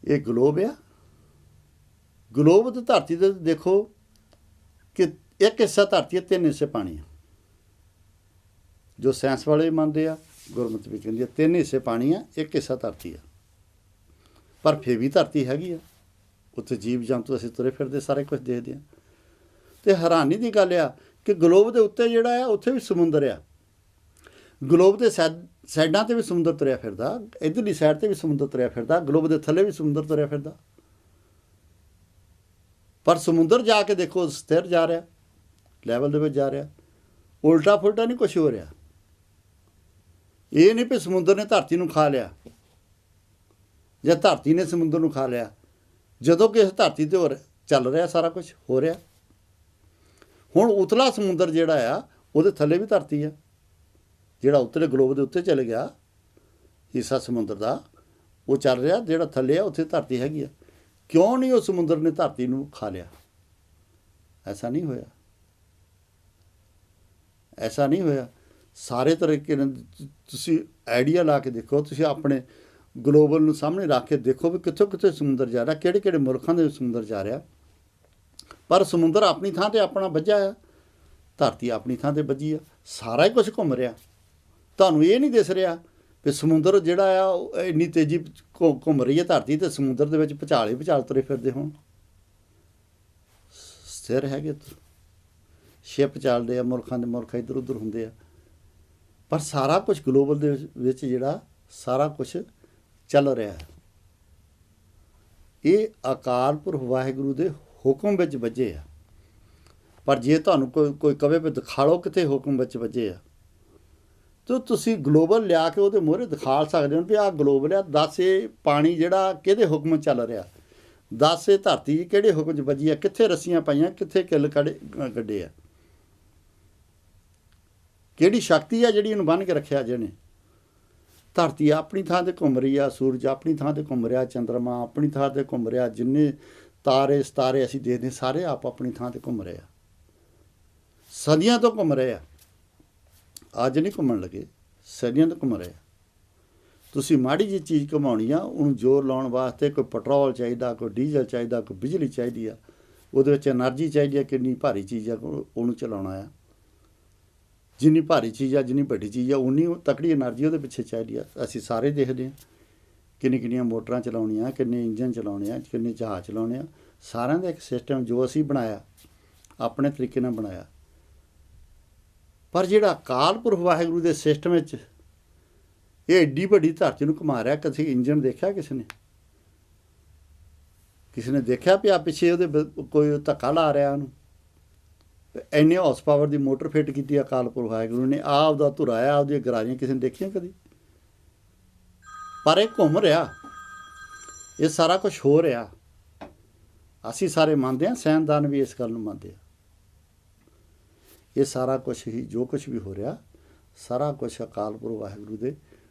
ਇਹ ਗਲੋਬ ਆ। ਗਲੋਬ ਤੇ ਧਰਤੀ ਦੇ ਦੇਖੋ ਕਿ ਇੱਕ ਹਿੱਸਾ ਧਰਤੀ ਹੈ, 3 ਹਿੱਸੇ ਪਾਣੀ ਆ। ਜੋ ਸਾਇੰਸ ਵਾਲੇ ਮੰਨਦੇ ਆ, ਗੁਰਮਤਿ ਵੀ ਕਹਿੰਦੀ ਆ 3 ਹਿੱਸੇ ਪਾਣੀ ਆ, 1 ਹਿੱਸਾ ਧਰਤੀ ਆ। ਪਰ ਫਿਰ ਵੀ ਧਰਤੀ ਹੈਗੀ ਆ, ਉੱਥੇ ਜੀਵ ਜੰਤੂ ਅਸੀਂ ਤੁਰੇ ਫਿਰਦੇ ਸਾਰੇ ਕੁਝ ਦੇਖਦੇ ਹਾਂ। ਅਤੇ ਹੈਰਾਨੀ ਦੀ ਗੱਲ ਆ ਕਿ ਗਲੋਬ ਦੇ ਉੱਤੇ ਜਿਹੜਾ ਆ ਉੱਥੇ ਵੀ ਸਮੁੰਦਰ ਆ। ਗਲੋਬ ਦੇ ਸਾਈਡਾਂ 'ਤੇ ਵੀ ਸਮੁੰਦਰ ਤੁਰਿਆ ਫਿਰਦਾ, ਇੱਧਰਲੀ ਸਾਈਡ 'ਤੇ ਵੀ ਸਮੁੰਦਰ ਤੁਰਿਆ ਫਿਰਦਾ, ਗਲੋਬ ਦੇ ਥੱਲੇ ਵੀ ਸਮੁੰਦਰ ਤੁਰਿਆ ਫਿਰਦਾ। ਪਰ ਸਮੁੰਦਰ ਜਾ ਕੇ ਦੇਖੋ ਸਥਿਰ ਜਾ ਰਿਹਾ, ਲੈਵਲ ਦੇ ਵਿੱਚ ਜਾ ਰਿਹਾ, ਉਲਟਾ ਫੁਲਟਾ ਨਹੀਂ ਕੁਛ ਹੋ ਰਿਹਾ। ਇਹ ਨਹੀਂ ਵੀ ਸਮੁੰਦਰ ਨੇ ਧਰਤੀ ਨੂੰ ਖਾ ਲਿਆ ਜਾਂ ਧਰਤੀ ਨੇ ਸਮੁੰਦਰ ਨੂੰ ਖਾ ਲਿਆ, ਜਦੋਂ ਕਿ ਇਸ ਧਰਤੀ 'ਤੇ ਚੱਲ ਰਿਹਾ ਸਾਰਾ ਕੁਛ ਹੋ ਰਿਹਾ। ਹੁਣ ਉਤਲਾ ਸਮੁੰਦਰ ਜਿਹੜਾ ਆ ਉਹਦੇ ਥੱਲੇ ਵੀ ਧਰਤੀ ਆ। ਜਿਹੜਾ ਉੱਤਲੇ ਗਲੋਬ ਦੇ ਉੱਤੇ ਚਲੇ ਗਿਆ, ਹਿੱਸਾ ਸਮੁੰਦਰ ਦਾ ਉਹ ਚੱਲ ਰਿਹਾ, ਜਿਹੜਾ ਥੱਲੇ ਆ ਉੱਥੇ ਧਰਤੀ ਹੈਗੀ ਆ। ਕਿਉਂ ਨਹੀਂ ਉਹ ਸਮੁੰਦਰ ਨੇ ਧਰਤੀ ਨੂੰ ਖਾ ਲਿਆ? ਐਸਾ ਨਹੀਂ ਹੋਇਆ, ਐਸਾ ਨਹੀਂ ਹੋਇਆ। ਸਾਰੇ ਤਰੀਕੇ ਨਾਲ ਤੁਸੀਂ ਆਈਡੀਆ ਲਾ ਕੇ ਦੇਖੋ, ਤੁਸੀਂ ਆਪਣੇ ਗਲੋਬਲ ਨੂੰ ਸਾਹਮਣੇ ਰੱਖ ਕੇ ਦੇਖੋ ਵੀ ਕਿੱਥੋਂ ਕਿੱਥੇ ਸਮੁੰਦਰ ਜਾ ਰਿਹਾ, ਕਿਹੜੇ ਕਿਹੜੇ ਮੁਲਕਾਂ ਦੇ ਸਮੁੰਦਰ ਜਾ ਰਿਹਾ। ਪਰ ਸਮੁੰਦਰ ਆਪਣੀ ਥਾਂ 'ਤੇ ਆਪਣਾ ਵੱਜਾ ਆ, ਧਰਤੀ ਆਪਣੀ ਥਾਂ 'ਤੇ ਵੱਜੀ ਆ, ਸਾਰਾ ਹੀ ਕੁਛ ਘੁੰਮ ਰਿਹਾ। ਤੁਹਾਨੂੰ ਇਹ ਨਹੀਂ ਦਿਸ ਰਿਹਾ ਵੀ ਸਮੁੰਦਰ ਜਿਹੜਾ ਆ ਉਹ ਇੰਨੀ ਤੇਜ਼ੀ ਘੁੰਮ ਰਹੀ ਹੈ ਧਰਤੀ, ਅਤੇ ਸਮੁੰਦਰ ਦੇ ਵਿੱਚ ਭੁਚਾਲ ਹੀ ਭੁਚਾਲ ਤੁਰੇ ਫਿਰਦੇ ਹੋਣ। ਸਥਿਰ ਹੈਗੇ, ਸ਼ਿਪ ਚੱਲਦੇ ਆ, ਮੁਲਕਾਂ ਦੇ ਮੁਲਕ ਇੱਧਰ ਉੱਧਰ ਹੁੰਦੇ ਆ, ਪਰ ਸਾਰਾ ਕੁਛ ਗਲੋਬਲ ਦੇ ਵਿੱਚ ਜਿਹੜਾ ਸਾਰਾ ਕੁਛ ਚੱਲ ਰਿਹਾ ਹੈ, ਇਹ ਅਕਾਲ ਪੁਰਖ ਵਾਹਿਗੁਰੂ ਦੇ ਹੁਕਮ ਵਿੱਚ ਵੱਜੇ ਆ। ਪਰ ਜੇ ਤੁਹਾਨੂੰ ਕੋਈ ਕਵੇ ਵੀ ਦਿਖਾ ਲਓ ਕਿਤੇ ਹੁਕਮ ਵਿੱਚ ਵੱਜੇ ਆ, ਤਾਂ ਤੁਸੀਂ ਗਲੋਬਲ ਲਿਆ ਕੇ ਉਹਦੇ ਮੂਹਰੇ ਦਿਖਾ ਸਕਦੇ ਹੋ ਵੀ ਆਹ ਗਲੋਬਲ ਆ। ਦੱਸ ਇਹ ਪਾਣੀ ਜਿਹੜਾ ਕਿਹਦੇ ਹੁਕਮ ਚੱਲ ਰਿਹਾ, ਦੱਸ ਇਹ ਧਰਤੀ ਕਿਹੜੇ ਹੁਕਮ 'ਚ ਵੱਜੀ ਆ, ਕਿੱਥੇ ਰੱਸੀਆਂ ਪਾਈਆਂ, ਕਿੱਥੇ ਕਿੱਲ ਕੱਢੇ ਆ, ਕਿਹੜੀ ਸ਼ਕਤੀ ਆ ਜਿਹੜੀ ਇਹਨੂੰ ਬੰਨ੍ਹ ਕੇ ਰੱਖਿਆ ਜਿਹਨੇ। ਧਰਤੀ ਆਪਣੀ ਥਾਂ 'ਤੇ ਘੁੰਮ ਰਹੀ ਆ, ਸੂਰਜ ਆਪਣੀ ਥਾਂ 'ਤੇ ਘੁੰਮ ਰਿਹਾ, ਚੰਦਰਮਾ ਆਪਣੀ ਥਾਂ 'ਤੇ ਘੁੰਮ ਰਿਹਾ, ਜਿੰਨੇ ਤਾਰੇ ਸਤਾਰੇ ਅਸੀਂ ਦੇਖਦੇ ਸਾਰੇ ਆਪ ਆਪਣੀ ਥਾਂ 'ਤੇ ਘੁੰਮ ਰਹੇ ਆ, ਸਦੀਆਂ ਤੋਂ ਘੁੰਮ ਰਹੇ ਆ। ਅੱਜ ਨਹੀਂ ਘੁੰਮਣ ਲੱਗੇ, ਸਦੀਆਂ ਤੋਂ ਘੁੰਮ ਰਹੇ ਆ। ਤੁਸੀਂ ਮਾੜੀ ਜਿਹੀ ਚੀਜ਼ ਘੁਮਾਉਣੀ ਆ, ਉਹਨੂੰ ਜ਼ੋਰ ਲਾਉਣ ਵਾਸਤੇ ਕੋਈ ਪੈਟਰੋਲ ਚਾਹੀਦਾ, ਕੋਈ ਡੀਜ਼ਲ ਚਾਹੀਦਾ, ਕੋਈ ਬਿਜਲੀ ਚਾਹੀਦੀ ਆ, ਉਹਦੇ ਵਿੱਚ ਐਨਰਜੀ ਚਾਹੀਦੀ ਆ। ਕਿੰਨੀ ਭਾਰੀ ਚੀਜ਼ ਆ ਉਹਨੂੰ ਚਲਾਉਣਾ ਆ, ਜਿੰਨੀ ਭਾਰੀ ਚੀਜ਼ ਆ, ਜਿੰਨੀ ਵੱਡੀ ਚੀਜ਼ ਆ, ਉਨੀ ਤਕੜੀ ਐਨਰਜੀ ਉਹਦੇ ਪਿੱਛੇ ਚਾਹੀਦੀ ਆ। ਅਸੀਂ ਸਾਰੇ ਦੇਖਦੇ ਹਾਂ ਕਿੰਨੀਆਂ ਮੋਟਰਾਂ ਚਲਾਉਣੀਆਂ, ਕਿੰਨੇ ਇੰਜਨ ਚਲਾਉਣੇ ਆ, ਕਿੰਨੇ ਜਹਾਜ਼ ਚਲਾਉਣੇ ਆ। ਸਾਰਿਆਂ ਦਾ ਇੱਕ ਸਿਸਟਮ ਜੋ ਅਸੀਂ ਬਣਾਇਆ, ਆਪਣੇ ਤਰੀਕੇ ਨਾਲ ਬਣਾਇਆ। ਪਰ ਜਿਹੜਾ ਅਕਾਲ ਪੁਰਖ ਵਾਹਿਗੁਰੂ ਦੇ ਸਿਸਟਮ ਵਿੱਚ ਇਹ ਐਡੀ ਵੱਡੀ ਧਰਤੀ ਨੂੰ ਘੁਮਾ ਰਿਹਾ, ਕਿਸੇ ਇੰਜਨ ਦੇਖਿਆ ਕਿਸੇ ਨੇ? ਕਿਸੇ ਨੇ ਦੇਖਿਆ ਵੀ ਆ ਪਿੱਛੇ ਉਹਦੇ ਕੋਈ ਧੱਕਾ ਲਾ ਰਿਹਾ ਉਹਨੂੰ? ਇੰਨੇ ਹਾਰਸ ਪਾਵਰ ਦੀ ਮੋਟਰ ਫਿੱਟ ਕੀਤੀ ਅਕਾਲ ਪੁਰਖ ਵਾਹਿਗੁਰੂ ਨੇ, ਆਪ ਦਾ ਧੁਰਾਇਆ, ਉਹਦੀਆਂ ਗਰਾਰੀਆਂ ਕਿਸੇ ਨੇ ਦੇਖੀਆਂ ਕਦੀ? ਪਰ ਇਹ ਘੁੰਮ ਰਿਹਾ, ਇਹ ਸਾਰਾ ਕੁਛ ਹੋ ਰਿਹਾ। ਅਸੀਂ ਸਾਰੇ ਮੰਨਦੇ ਹਾਂ, ਸਾਇੰਸਦਾਨ ਵੀ ਇਸ ਗੱਲ ਨੂੰ ਮੰਨਦੇ ਆ। ਇਹ ਸਾਰਾ ਕੁਛ ਹੀ ਜੋ ਕੁਛ ਵੀ ਹੋ ਰਿਹਾ, ਸਾਰਾ ਕੁਛ ਅਕਾਲ ਪੁਰਖ ਵਾਹਿਗੁਰੂ ਦੇ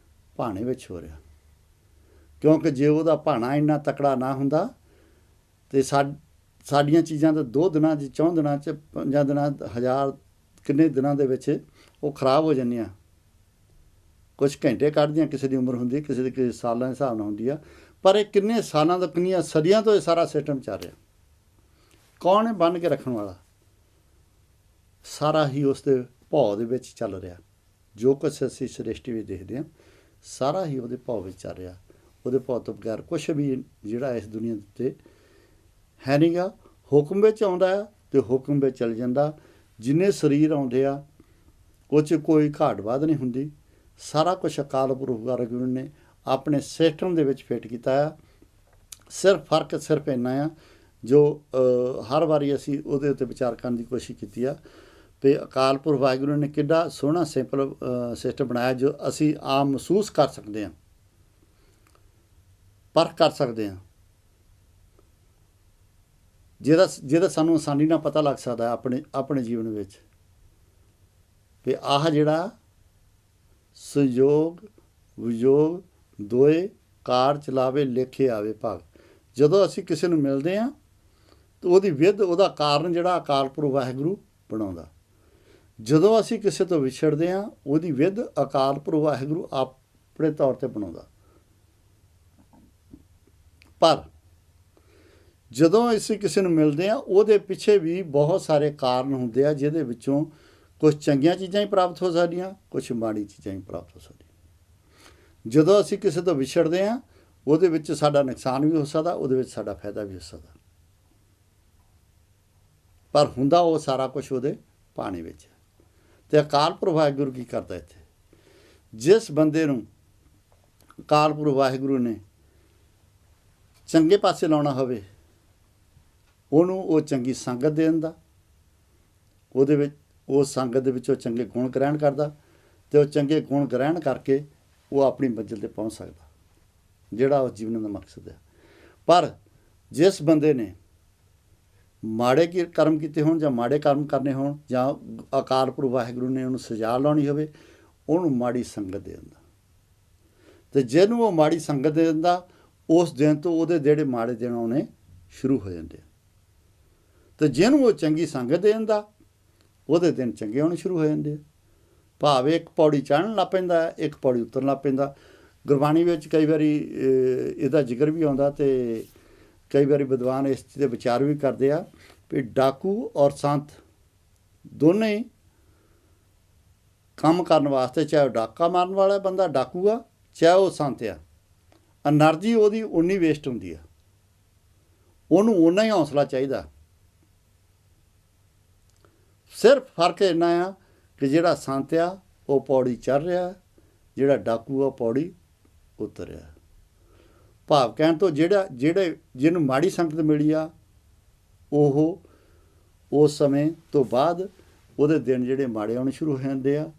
ਭਾਣੇ ਵਿੱਚ ਹੋ ਰਿਹਾ। ਕਿਉਂਕਿ ਜੇ ਉਹਦਾ ਭਾਣਾ ਇੰਨਾ ਤਕੜਾ ਨਾ ਹੁੰਦਾ ਤਾਂ ਸਾਡੀਆਂ ਚੀਜ਼ਾਂ ਤਾਂ 2 ਦਿਨਾਂ 'ਚ, 4 ਦਿਨਾਂ 'ਚ, 5 ਦਿਨਾਂ, 1000 ਕਿੰਨੇ ਦਿਨਾਂ ਦੇ ਵਿੱਚ ਉਹ ਖਰਾਬ ਹੋ ਜਾਂਦੀਆਂ। ਕੁਛ ਘੰਟੇ ਕੱਢਦੀਆਂ, ਕਿਸੇ ਦੀ ਉਮਰ ਹੁੰਦੀ, ਕਿਸੇ ਦੀ ਕਿਸੇ ਸਾਲਾਂ ਦੇ ਹਿਸਾਬ ਨਾਲ ਹੁੰਦੀ ਆ। ਪਰ ਇਹ ਕਿੰਨੇ ਸਾਲਾਂ ਤੋਂ, ਕਿੰਨੀਆਂ ਸਦੀਆਂ ਤੋਂ ਇਹ ਸਾਰਾ ਸਿਸਟਮ ਚੱਲ ਰਿਹਾ। ਕੌਣ ਹੈ ਬੰਨ੍ਹ ਕੇ ਰੱਖਣ ਵਾਲਾ? ਸਾਰਾ ਹੀ ਉਸ ਦੇ ਭਾਅ ਦੇ ਵਿੱਚ ਚੱਲ ਰਿਹਾ। ਜੋ ਕੁਛ ਅਸੀਂ ਸ੍ਰਿਸ਼ਟੀ ਵਿੱਚ ਦੇਖਦੇ ਹਾਂ, ਸਾਰਾ ਹੀ ਉਹਦੇ ਭਾਅ ਵਿੱਚ ਚੱਲ ਰਿਹਾ। ਉਹਦੇ ਭਾਅ ਤੋਂ ਬਗੈਰ ਕੁਛ ਵੀ ਜਿਹੜਾ ਇਸ ਦੁਨੀਆ ਦੇ ਉੱਤੇ ਹੈ ਨਹੀਂ ਗਾ। ਹੁਕਮ ਵਿੱਚ ਆਉਂਦਾ ਆ ਅਤੇ ਹੁਕਮ ਵਿੱਚ ਚੱਲ ਜਾਂਦਾ। ਜਿੰਨੇ ਸਰੀਰ ਆਉਂਦੇ ਆ ਉਹ 'ਚ ਕੋਈ ਘਾਟ ਵਾਧ ਨਹੀਂ ਹੁੰਦੀ। ਸਾਰਾ ਕੁਛ ਅਕਾਲ ਪੁਰਖ ਵਾਹਿਗੁਰੂ ਨੇ ਆਪਣੇ ਸਿਸਟਮ ਦੇ ਵਿੱਚ ਫਿੱਟ ਕੀਤਾ ਆ। ਸਿਰਫ ਫਰਕ ਸਿਰਫ ਇੰਨਾ ਆ, ਜੋ ਹਰ ਵਾਰੀ ਅਸੀਂ ਉਹਦੇ ਉੱਤੇ ਵਿਚਾਰ ਕਰਨ ਦੀ ਕੋਸ਼ਿਸ਼ ਕੀਤੀ ਆ ਵੀ ਅਕਾਲ ਪੁਰਖ ਵਾਹਿਗੁਰੂ ਨੇ ਕਿੱਡਾ ਸੋਹਣਾ ਸਿੰਪਲ ਸਿਸਟਮ ਬਣਾਇਆ, ਜੋ ਅਸੀਂ ਆਮ ਮਹਿਸੂਸ ਕਰ ਸਕਦੇ ਹਾਂ, ਪਰਖ ਕਰ ਸਕਦੇ ਹਾਂ, ਜਿਹਦਾ ਸਾਨੂੰ ਆਸਾਨੀ ਨਾਲ ਪਤਾ ਲੱਗ ਸਕਦਾ ਆਪਣੇ ਜੀਵਨ ਵਿੱਚ ਵੀ ਆਹ ਜਿਹੜਾ ਸੰਯੋਗ ਵਿਯੋਗ ਦੋਏ ਕਾਰ ਚਲਾਵੇ ਲੇਖੇ ਆਵੇ ਭਾਗ। ਜਦੋਂ ਅਸੀਂ ਕਿਸੇ ਨੂੰ ਮਿਲਦੇ ਹਾਂ ਤਾਂ ਉਹਦੀ ਵਿਧ, ਉਹਦਾ ਕਾਰਨ ਜਿਹੜਾ ਅਕਾਲ ਪੁਰਖ ਵਾਹਿਗੁਰੂ ਬਣਾਉਂਦਾ। ਜਦੋਂ ਅਸੀਂ ਕਿਸੇ ਤੋਂ ਵਿਛੜਦੇ ਹਾਂ, ਉਹਦੀ ਵਿਧ ਅਕਾਲ ਪੁਰਖ ਵਾਹਿਗੁਰੂ ਆਪਣੇ ਤੌਰ 'ਤੇ ਬਣਾਉਂਦਾ। ਪਰ ਜਦੋਂ ਅਸੀਂ ਕਿਸੇ ਨੂੰ ਮਿਲਦੇ ਹਾਂ, ਉਹਦੇ ਪਿੱਛੇ ਵੀ ਬਹੁਤ ਸਾਰੇ ਕਾਰਨ ਹੁੰਦੇ ਆ, ਜਿਹਦੇ ਵਿੱਚੋਂ ਕੁਛ ਚੰਗੀਆਂ ਚੀਜ਼ਾਂ ਹੀ ਪ੍ਰਾਪਤ ਹੋ ਸਕਦੀਆਂ, ਕੁਛ ਮਾੜੀ ਚੀਜ਼ਾਂ ਹੀ ਪ੍ਰਾਪਤ ਹੋ ਸਕਦੀਆਂ। ਜਦੋਂ ਅਸੀਂ ਕਿਸੇ ਤੋਂ ਵਿਛੜਦੇ ਹਾਂ, ਉਹਦੇ ਵਿੱਚ ਸਾਡਾ ਨੁਕਸਾਨ ਵੀ ਹੋ ਸਕਦਾ, ਉਹਦੇ ਵਿੱਚ ਸਾਡਾ ਫਾਇਦਾ ਵੀ ਹੋ ਸਕਦਾ। ਪਰ ਹੁੰਦਾ ਉਹ ਸਾਰਾ ਕੁਛ ਉਹਦੇ ਭਾਣੇ ਵਿੱਚ। ਅਤੇ ਅਕਾਲ ਪੁਰਖ ਵਾਹਿਗੁਰੂ ਕੀ ਕਰਦਾ ਇੱਥੇ? ਜਿਸ ਬੰਦੇ ਨੂੰ ਅਕਾਲ ਪੁਰਖ ਵਾਹਿਗੁਰੂ ਨੇ ਚੰਗੇ ਪਾਸੇ ਲਾਉਣਾ ਹੋਵੇ, ਉਹਨੂੰ ਉਹ ਚੰਗੀ ਸੰਗਤ ਦੇ ਦਿੰਦਾ। ਉਹਦੇ ਵਿੱਚ ਉਸ ਸੰਗਤ ਦੇ ਵਿੱਚੋਂ ਚੰਗੇ ਗੁਣ ਗ੍ਰਹਿਣ ਕਰਦਾ, ਅਤੇ ਉਹ ਚੰਗੇ ਗੁਣ ਗ੍ਰਹਿਣ ਕਰਕੇ ਉਹ ਆਪਣੀ ਮੰਜ਼ਿਲ 'ਤੇ ਪਹੁੰਚ ਸਕਦਾ, ਜਿਹੜਾ ਉਸ ਜੀਵਨ ਦਾ ਮਕਸਦ ਹੈ। ਪਰ ਜਿਸ ਬੰਦੇ ਨੇ ਮਾੜੇ ਕਰਮ ਕੀਤੇ ਹੋਣ ਜਾਂ ਮਾੜੇ ਕਰਮ ਕਰਨੇ ਹੋਣ, ਜਾਂ ਅਕਾਲ ਪੁਰਖ ਵਾਹਿਗੁਰੂ ਨੇ ਉਹਨੂੰ ਸਜ਼ਾ ਲਾਉਣੀ ਹੋਵੇ, ਉਹਨੂੰ ਮਾੜੀ ਸੰਗਤ ਦੇ ਦਿੰਦਾ। ਤੇ ਜਿਹਨੂੰ ਉਹ ਮਾੜੀ ਸੰਗਤ ਦੇ ਦਿੰਦਾ, ਉਸ ਦਿਨ ਤੋਂ ਉਹਦੇ ਜਿਹੜੇ ਮਾੜੇ ਦਿਨ ਆਉਣੇ ਸ਼ੁਰੂ ਹੋ ਜਾਂਦੇ ਆ। ਤੇ ਜਿਹਨੂੰ ਉਹ ਚੰਗੀ ਸੰਗਤ ਦੇ ਦਿੰਦਾ, ਉਹਦੇ ਦਿਨ ਚੰਗੇ ਆਉਣੇ ਸ਼ੁਰੂ ਹੋ ਜਾਂਦੇ ਆ। ਭਾਵ ਇੱਕ ਪੌੜੀ ਚੜ੍ਹਨ ਲੱਗ ਪੈਂਦਾ, ਇੱਕ ਪੌੜੀ ਉਤਰਨ ਲੱਗ ਪੈਂਦਾ। ਗੁਰਬਾਣੀ ਵਿੱਚ ਕਈ ਵਾਰੀ ਇਹਦਾ ਜ਼ਿਕਰ ਵੀ ਆਉਂਦਾ, ਤੇ ਕਈ ਵਾਰੀ ਵਿਦਵਾਨ ਇਸ 'ਤੇ ਵਿਚਾਰ ਵੀ ਕਰਦੇ ਆ ਵੀ ਡਾਕੂ ਔਰ ਸੰਤ ਦੋਨੇ ਹੀ ਕੰਮ ਕਰਨ ਵਾਸਤੇ, ਚਾਹੇ ਉਹ ਡਾਕਾ ਮਾਰਨ ਵਾਲਾ ਬੰਦਾ ਡਾਕੂ ਆ, ਚਾਹੇ ਉਹ ਸੰਤ ਆ, ਐਨਰਜੀ ਉਹਦੀ ਉਨੀ ਵੇਸਟ ਹੁੰਦੀ ਆ। ਉਹਨੂੰ ਓਨਾ ਹੀ ਹੌਸਲਾ ਚਾਹੀਦਾ। ਸਿਰਫ ਫਰਕ ਇੰਨਾ ਆ ਕਿ ਜਿਹੜਾ ਸੰਤ ਆ ਉਹ ਪੌੜੀ ਚੜ੍ਹ ਰਿਹਾ, ਜਿਹੜਾ ਡਾਕੂ ਆ ਪੌੜੀ ਉਤਰ ਰਿਹਾ। ਭਾਵ ਕਹਿਣ ਤੋਂ ਜਿਹਨੂੰ ਮਾੜੀ ਸੰਗਤ ਮਿਲੀ ਆ, ਉਹ ਉਸ ਸਮੇਂ ਤੋਂ ਬਾਅਦ ਉਹਦੇ ਦਿਨ ਜਿਹੜੇ ਮਾੜੇ ਆਉਣੇ ਸ਼ੁਰੂ ਹੋ ਜਾਂਦੇ ਆ।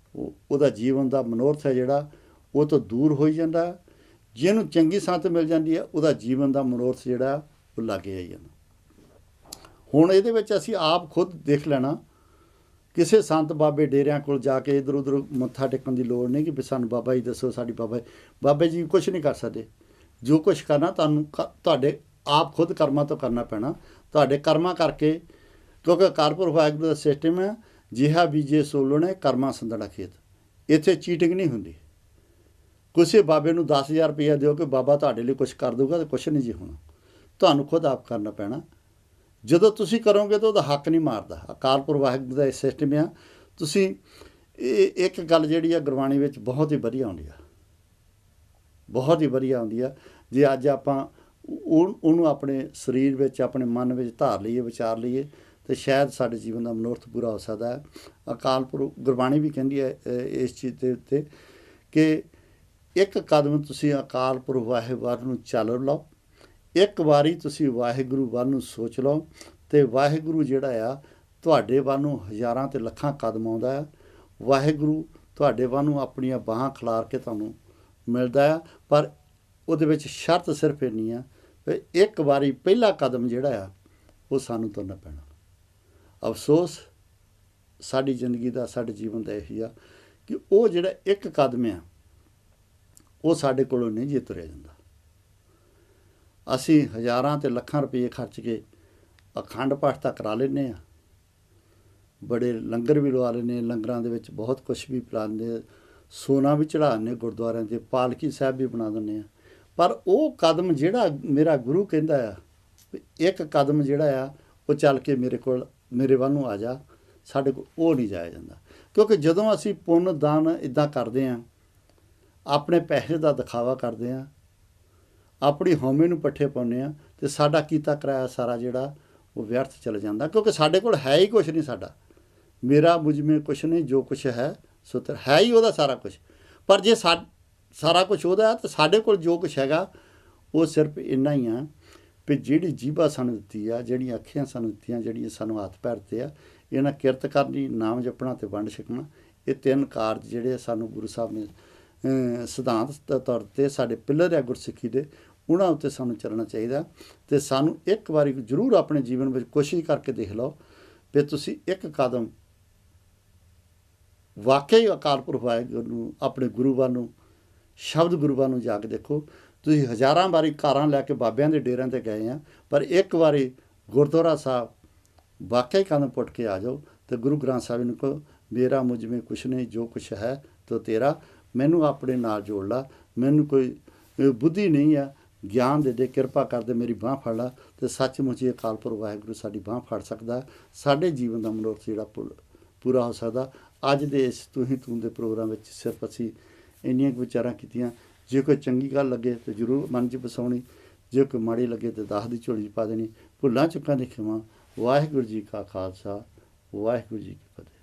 ਉਹਦਾ ਜੀਵਨ ਦਾ ਮਨੋਰਥ ਹੈ ਜਿਹੜਾ ਉਹ ਤੋਂ ਦੂਰ ਹੋਈ ਜਾਂਦਾ। ਜਿਹਨੂੰ ਚੰਗੀ ਸੰਗਤ ਮਿਲ ਜਾਂਦੀ ਆ, ਉਹਦਾ ਜੀਵਨ ਦਾ ਮਨੋਰਥ ਜਿਹੜਾ ਉਹ ਲਾਗੇ ਆਈ ਜਾਂਦਾ। ਹੁਣ ਇਹਦੇ ਵਿੱਚ ਅਸੀਂ ਆਪ ਖੁਦ ਦੇਖ ਲੈਣਾ। ਕਿਸੇ ਸੰਤ ਬਾਬੇ ਡੇਰਿਆਂ ਕੋਲ ਜਾ ਕੇ ਇੱਧਰ ਉੱਧਰ ਮੱਥਾ ਟੇਕਣ ਦੀ ਲੋੜ ਨਹੀਂ ਕਿ ਵੀ ਸਾਨੂੰ ਬਾਬਾ ਜੀ ਦੱਸੋ, ਸਾਡੀ ਬਾਬਾ ਜੀ ਕੁਛ ਨਹੀਂ ਕਰ ਸਕਦੇ। ਜੋ ਕੁਛ ਕਰਨਾ ਤੁਹਾਨੂੰ ਤੁਹਾਡੇ ਆਪ ਖੁਦ ਕਰਮਾਂ ਤੋਂ ਕਰਨਾ ਪੈਣਾ। ਤੁਹਾਡੇ ਕਰਮਾਂ ਕਰਕੇ, ਕਿਉਂਕਿ ਕਾਰਪੁਰ ਵਾਹਿਗੁਰੂ ਦਾ ਸਿਸਟਮ ਹੈ, ਜਿਹਾ ਬੀਜੇ ਸੋ ਲੋਣੇ ਕਰਮਾਂ ਸੰਦੜਾ ਖੇਤ। ਇੱਥੇ ਚੀਟਿੰਗ ਨਹੀਂ ਹੁੰਦੀ। ਕਿਸੇ ਬਾਬੇ ਨੂੰ 10,000 ਰੁਪਈਆ ਦਿਓ ਕਿ ਬਾਬਾ ਤੁਹਾਡੇ ਲਈ ਕੁਛ ਕਰ ਦਊਗਾ, ਤਾਂ ਕੁਛ ਨਹੀਂ ਜੀ ਹੋਣਾ। ਤੁਹਾਨੂੰ ਖੁਦ ਆਪ ਕਰਨਾ ਪੈਣਾ। ਜਦੋਂ ਤੁਸੀਂ ਕਰੋਗੇ ਤਾਂ ਉਹਦਾ ਹੱਕ ਨਹੀਂ ਮਾਰਦਾ। ਅਕਾਲਪੁਰ ਵਾਹਿਗੁਰੂ ਦਾ ਇਹ ਸਿਸਟਮ ਆ। ਤੁਸੀਂ ਇੱਕ ਗੱਲ ਜਿਹੜੀ ਆ ਗੁਰਬਾਣੀ ਵਿੱਚ ਬਹੁਤ ਹੀ ਵਧੀਆ ਆਉਂਦੀ ਆ, ਬਹੁਤ ਹੀ ਵਧੀਆ ਆਉਂਦੀ ਆ। ਜੇ ਅੱਜ ਆਪਾਂ ਉਹਨੂੰ ਆਪਣੇ ਸਰੀਰ ਵਿੱਚ, ਆਪਣੇ ਮਨ ਵਿੱਚ ਧਾਰ ਲਈਏ, ਵਿਚਾਰ ਲਈਏ, ਤਾਂ ਸ਼ਾਇਦ ਸਾਡੇ ਜੀਵਨ ਦਾ ਮਨੋਰਥ ਪੂਰਾ ਹੋ ਸਕਦਾ ਹੈ। ਅਕਾਲਪੁਰ ਗੁਰਬਾਣੀ ਵੀ ਕਹਿੰਦੀ ਹੈ ਇਸ ਚੀਜ਼ ਦੇ ਉੱਤੇ ਕਿ ਇੱਕ ਕਦਮ ਤੁਸੀਂ ਅਕਾਲਪੁਰ ਵਾਹਿਗੁਰੂ ਨੂੰ ਚੱਲ ਲਓ। ਇੱਕ ਵਾਰੀ ਤੁਸੀਂ ਵਾਹਿਗੁਰੂ ਵੱਲ ਨੂੰ ਸੋਚ ਲਓ, ਅਤੇ ਵਾਹਿਗੁਰੂ ਜਿਹੜਾ ਆ ਤੁਹਾਡੇ ਵੱਲ ਨੂੰ ਹਜ਼ਾਰਾਂ ਅਤੇ ਲੱਖਾਂ ਕਦਮ ਆਉਂਦਾ ਹੈ। ਵਾਹਿਗੁਰੂ ਤੁਹਾਡੇ ਵੱਲ ਨੂੰ ਆਪਣੀਆਂ ਬਾਹਾਂ ਖਿਲਾਰ ਕੇ ਤੁਹਾਨੂੰ ਮਿਲਦਾ ਆ। ਪਰ ਉਹਦੇ ਵਿੱਚ ਸ਼ਰਤ ਸਿਰਫ ਇੰਨੀ ਆ ਵੀ ਇੱਕ ਵਾਰੀ ਪਹਿਲਾ ਕਦਮ ਜਿਹੜਾ ਆ ਉਹ ਸਾਨੂੰ ਤੁਰਨਾ ਪੈਣਾ। ਅਫਸੋਸ ਸਾਡੀ ਜ਼ਿੰਦਗੀ ਦਾ, ਸਾਡੇ ਜੀਵਨ ਦਾ ਇਹੀ ਆ ਕਿ ਉਹ ਜਿਹੜਾ ਇੱਕ ਕਦਮ ਆ ਉਹ ਸਾਡੇ ਕੋਲੋਂ ਨਹੀਂ ਜੇ ਤੁਰਿਆ ਜਾਂਦਾ। ਅਸੀਂ ਹਜ਼ਾਰਾਂ ਅਤੇ ਲੱਖਾਂ ਰੁਪਏ ਖਰਚ ਕੇ ਅਖੰਡ ਪਾਠ ਤਾਂ ਕਰਾ ਲੈਂਦੇ ਹਾਂ, ਬੜੇ ਲੰਗਰ ਵੀ ਲਵਾ ਲੈਂਦੇ ਹਾਂ, ਲੰਗਰਾਂ ਦੇ ਵਿੱਚ ਬਹੁਤ ਕੁਛ ਵੀ ਪਿਲਾਉਂਦੇ, ਸੋਨਾ ਵੀ ਚੜ੍ਹਾ ਦਿੰਦੇ ਗੁਰਦੁਆਰਿਆਂ 'ਤੇ, ਪਾਲਕੀ ਸਾਹਿਬ ਵੀ ਬਣਾ ਦਿੰਦੇ ਹਾਂ। ਪਰ ਉਹ ਕਦਮ ਜਿਹੜਾ ਮੇਰਾ ਗੁਰੂ ਕਹਿੰਦਾ ਆ, ਇੱਕ ਕਦਮ ਜਿਹੜਾ ਆ ਉਹ ਚੱਲ ਕੇ ਮੇਰੇ ਵੱਲ ਨੂੰ ਆ ਜਾ, ਸਾਡੇ ਕੋਲ ਉਹ ਨਹੀਂ ਜਾਇਆ ਜਾਂਦਾ। ਕਿਉਂਕਿ ਜਦੋਂ ਅਸੀਂ ਪੁੰਨ ਦਾਨ ਇੱਦਾਂ ਕਰਦੇ ਹਾਂ, ਆਪਣੇ ਪੈਸੇ ਦਾ ਦਿਖਾਵਾ ਕਰਦੇ ਹਾਂ, ਆਪਣੀ ਹਉਮੈ ਨੂੰ ਪੱਠੇ ਪਾਉਂਦੇ ਹਾਂ, ਅਤੇ ਸਾਡਾ ਕੀਤਾ ਕਰਾਇਆ ਸਾਰਾ ਜਿਹੜਾ ਉਹ ਵਿਅਰਥ ਚਲਾ ਜਾਂਦਾ। ਕਿਉਂਕਿ ਸਾਡੇ ਕੋਲ ਹੈ ਹੀ ਕੁਛ ਨਹੀਂ। ਸਾਡਾ ਮੇਰਾ ਮੁਝਮੇ ਕੁਛ ਨਹੀਂ, ਜੋ ਕੁਛ ਹੈ ਸੋ ਤੇ ਹੈ ਹੀ ਉਹਦਾ ਸਾਰਾ ਕੁਛ। ਪਰ ਜੇ ਸਾਰਾ ਕੁਛ ਉਹਦਾ, ਤਾਂ ਸਾਡੇ ਕੋਲ ਜੋ ਕੁਛ ਹੈਗਾ ਉਹ ਸਿਰਫ ਇੰਨਾ ਹੀ ਆ ਵੀ ਜਿਹੜੀ ਜੀਭਾ ਸਾਨੂੰ ਦਿੱਤੀ ਆ, ਜਿਹੜੀਆਂ ਅੱਖੀਆਂ ਸਾਨੂੰ ਦਿੱਤੀਆਂ, ਜਿਹੜੀਆਂ ਸਾਨੂੰ ਹੱਥ ਪੈਰ ਦਿੱਤੇ ਆ, ਇਹਨਾਂ ਕਿਰਤ ਕਰਨੀ, ਨਾਮ ਜਪਣਾ ਅਤੇ ਵੰਡ ਛਕਣਾ। ਇਹ ਤਿੰਨ ਕਾਰਜ ਜਿਹੜੇ ਸਾਨੂੰ ਗੁਰੂ ਸਾਹਿਬ ਨੇ ਸਿਧਾਂਤ ਦੇ ਤੌਰ 'ਤੇ ਸਾਡੇ ਪਿੱਲਰ ਆ ਗੁਰਸਿੱਖੀ ਦੇ, ਉਹਨਾਂ ਉੱਤੇ ਸਾਨੂੰ ਚੱਲਣਾ ਚਾਹੀਦਾ। ਅਤੇ ਸਾਨੂੰ ਇੱਕ ਵਾਰੀ ਜ਼ਰੂਰ ਆਪਣੇ ਜੀਵਨ ਵਿੱਚ ਕੋਸ਼ਿਸ਼ ਕਰਕੇ ਦੇਖ ਲਓ ਵੀ ਤੁਸੀਂ ਇੱਕ ਕਦਮ ਵਾਕਈ ਅਕਾਲ ਪੁਰਖ ਵਾਹਿਗੁਰੂ ਨੂੰ, ਆਪਣੇ ਗੁਰੂ ਵੱਲ ਨੂੰ, ਸ਼ਬਦ ਗੁਰੂ ਵੱਲ ਨੂੰ ਜਾ ਕੇ ਦੇਖੋ। ਤੁਸੀਂ ਹਜ਼ਾਰਾਂ ਵਾਰੀ ਕਾਰਾਂ ਲੈ ਕੇ ਬਾਬਿਆਂ ਦੇ ਡੇਰਿਆਂ 'ਤੇ ਗਏ ਆ, ਪਰ ਇੱਕ ਵਾਰੀ ਗੁਰਦੁਆਰਾ ਸਾਹਿਬ ਵਾਕਈ ਕਦਮ ਪੁੱਟ ਕੇ ਆ ਜਾਓ ਅਤੇ ਗੁਰੂ ਗ੍ਰੰਥ ਸਾਹਿਬ ਨੂੰ ਕਹੋ, ਮੇਰਾ ਮੁਝ ਮੇਂ ਕੁਛ ਨਹੀਂ, ਜੋ ਕੁਛ ਹੈ ਤੋ ਤੇਰਾ, ਮੈਨੂੰ ਆਪਣੇ ਨਾਲ ਜੋੜ ਲਾ। ਮੈਨੂੰ ਕੋਈ ਬੁੱਧੀ ਨਹੀਂ ਆ, ਗਿਆਨ ਦੇ ਕਿਰਪਾ ਕਰਦੇ, ਮੇਰੀ ਬਾਂਹ ਫੜ ਲਾ। ਅਤੇ ਸੱਚਮੁੱਚ ਇਹ ਅਕਾਲ ਪੁਰਖ ਵਾਹਿਗੁਰੂ ਸਾਡੀ ਬਾਂਹ ਫੜ ਸਕਦਾ, ਸਾਡੇ ਜੀਵਨ ਦਾ ਮਨੋਰਥ ਜਿਹੜਾ ਪੂਰਾ ਹੋ ਸਕਦਾ। ਅੱਜ ਦੇ ਇਸ ਤੂੰ ਹੀ ਤੂੰ ਦੇ ਪ੍ਰੋਗਰਾਮ ਵਿੱਚ ਸਿਰਫ ਅਸੀਂ ਇੰਨੀਆਂ ਕੁ ਵਿਚਾਰਾਂ ਕੀਤੀਆਂ। ਜੇ ਕੋਈ ਚੰਗੀ ਗੱਲ ਲੱਗੇ ਤਾਂ ਜ਼ਰੂਰ ਮਨ 'ਚ ਵਸਾਉਣੀ, ਜੇ ਕੋਈ ਮਾੜੀ ਲੱਗੇ ਤਾਂ 10 ਦੀ ਝੋਲੀ 'ਚ ਪਾ ਦੇਣੀ। ਭੁੱਲਾਂ ਚੁੱਕਾਂ ਦੀ ਖਿਮਾ। ਵਾਹਿਗੁਰੂ ਜੀ ਕਾ ਖਾਲਸਾ, ਵਾਹਿਗੁਰੂ ਜੀ ਕੀ ਫਤਿਹ।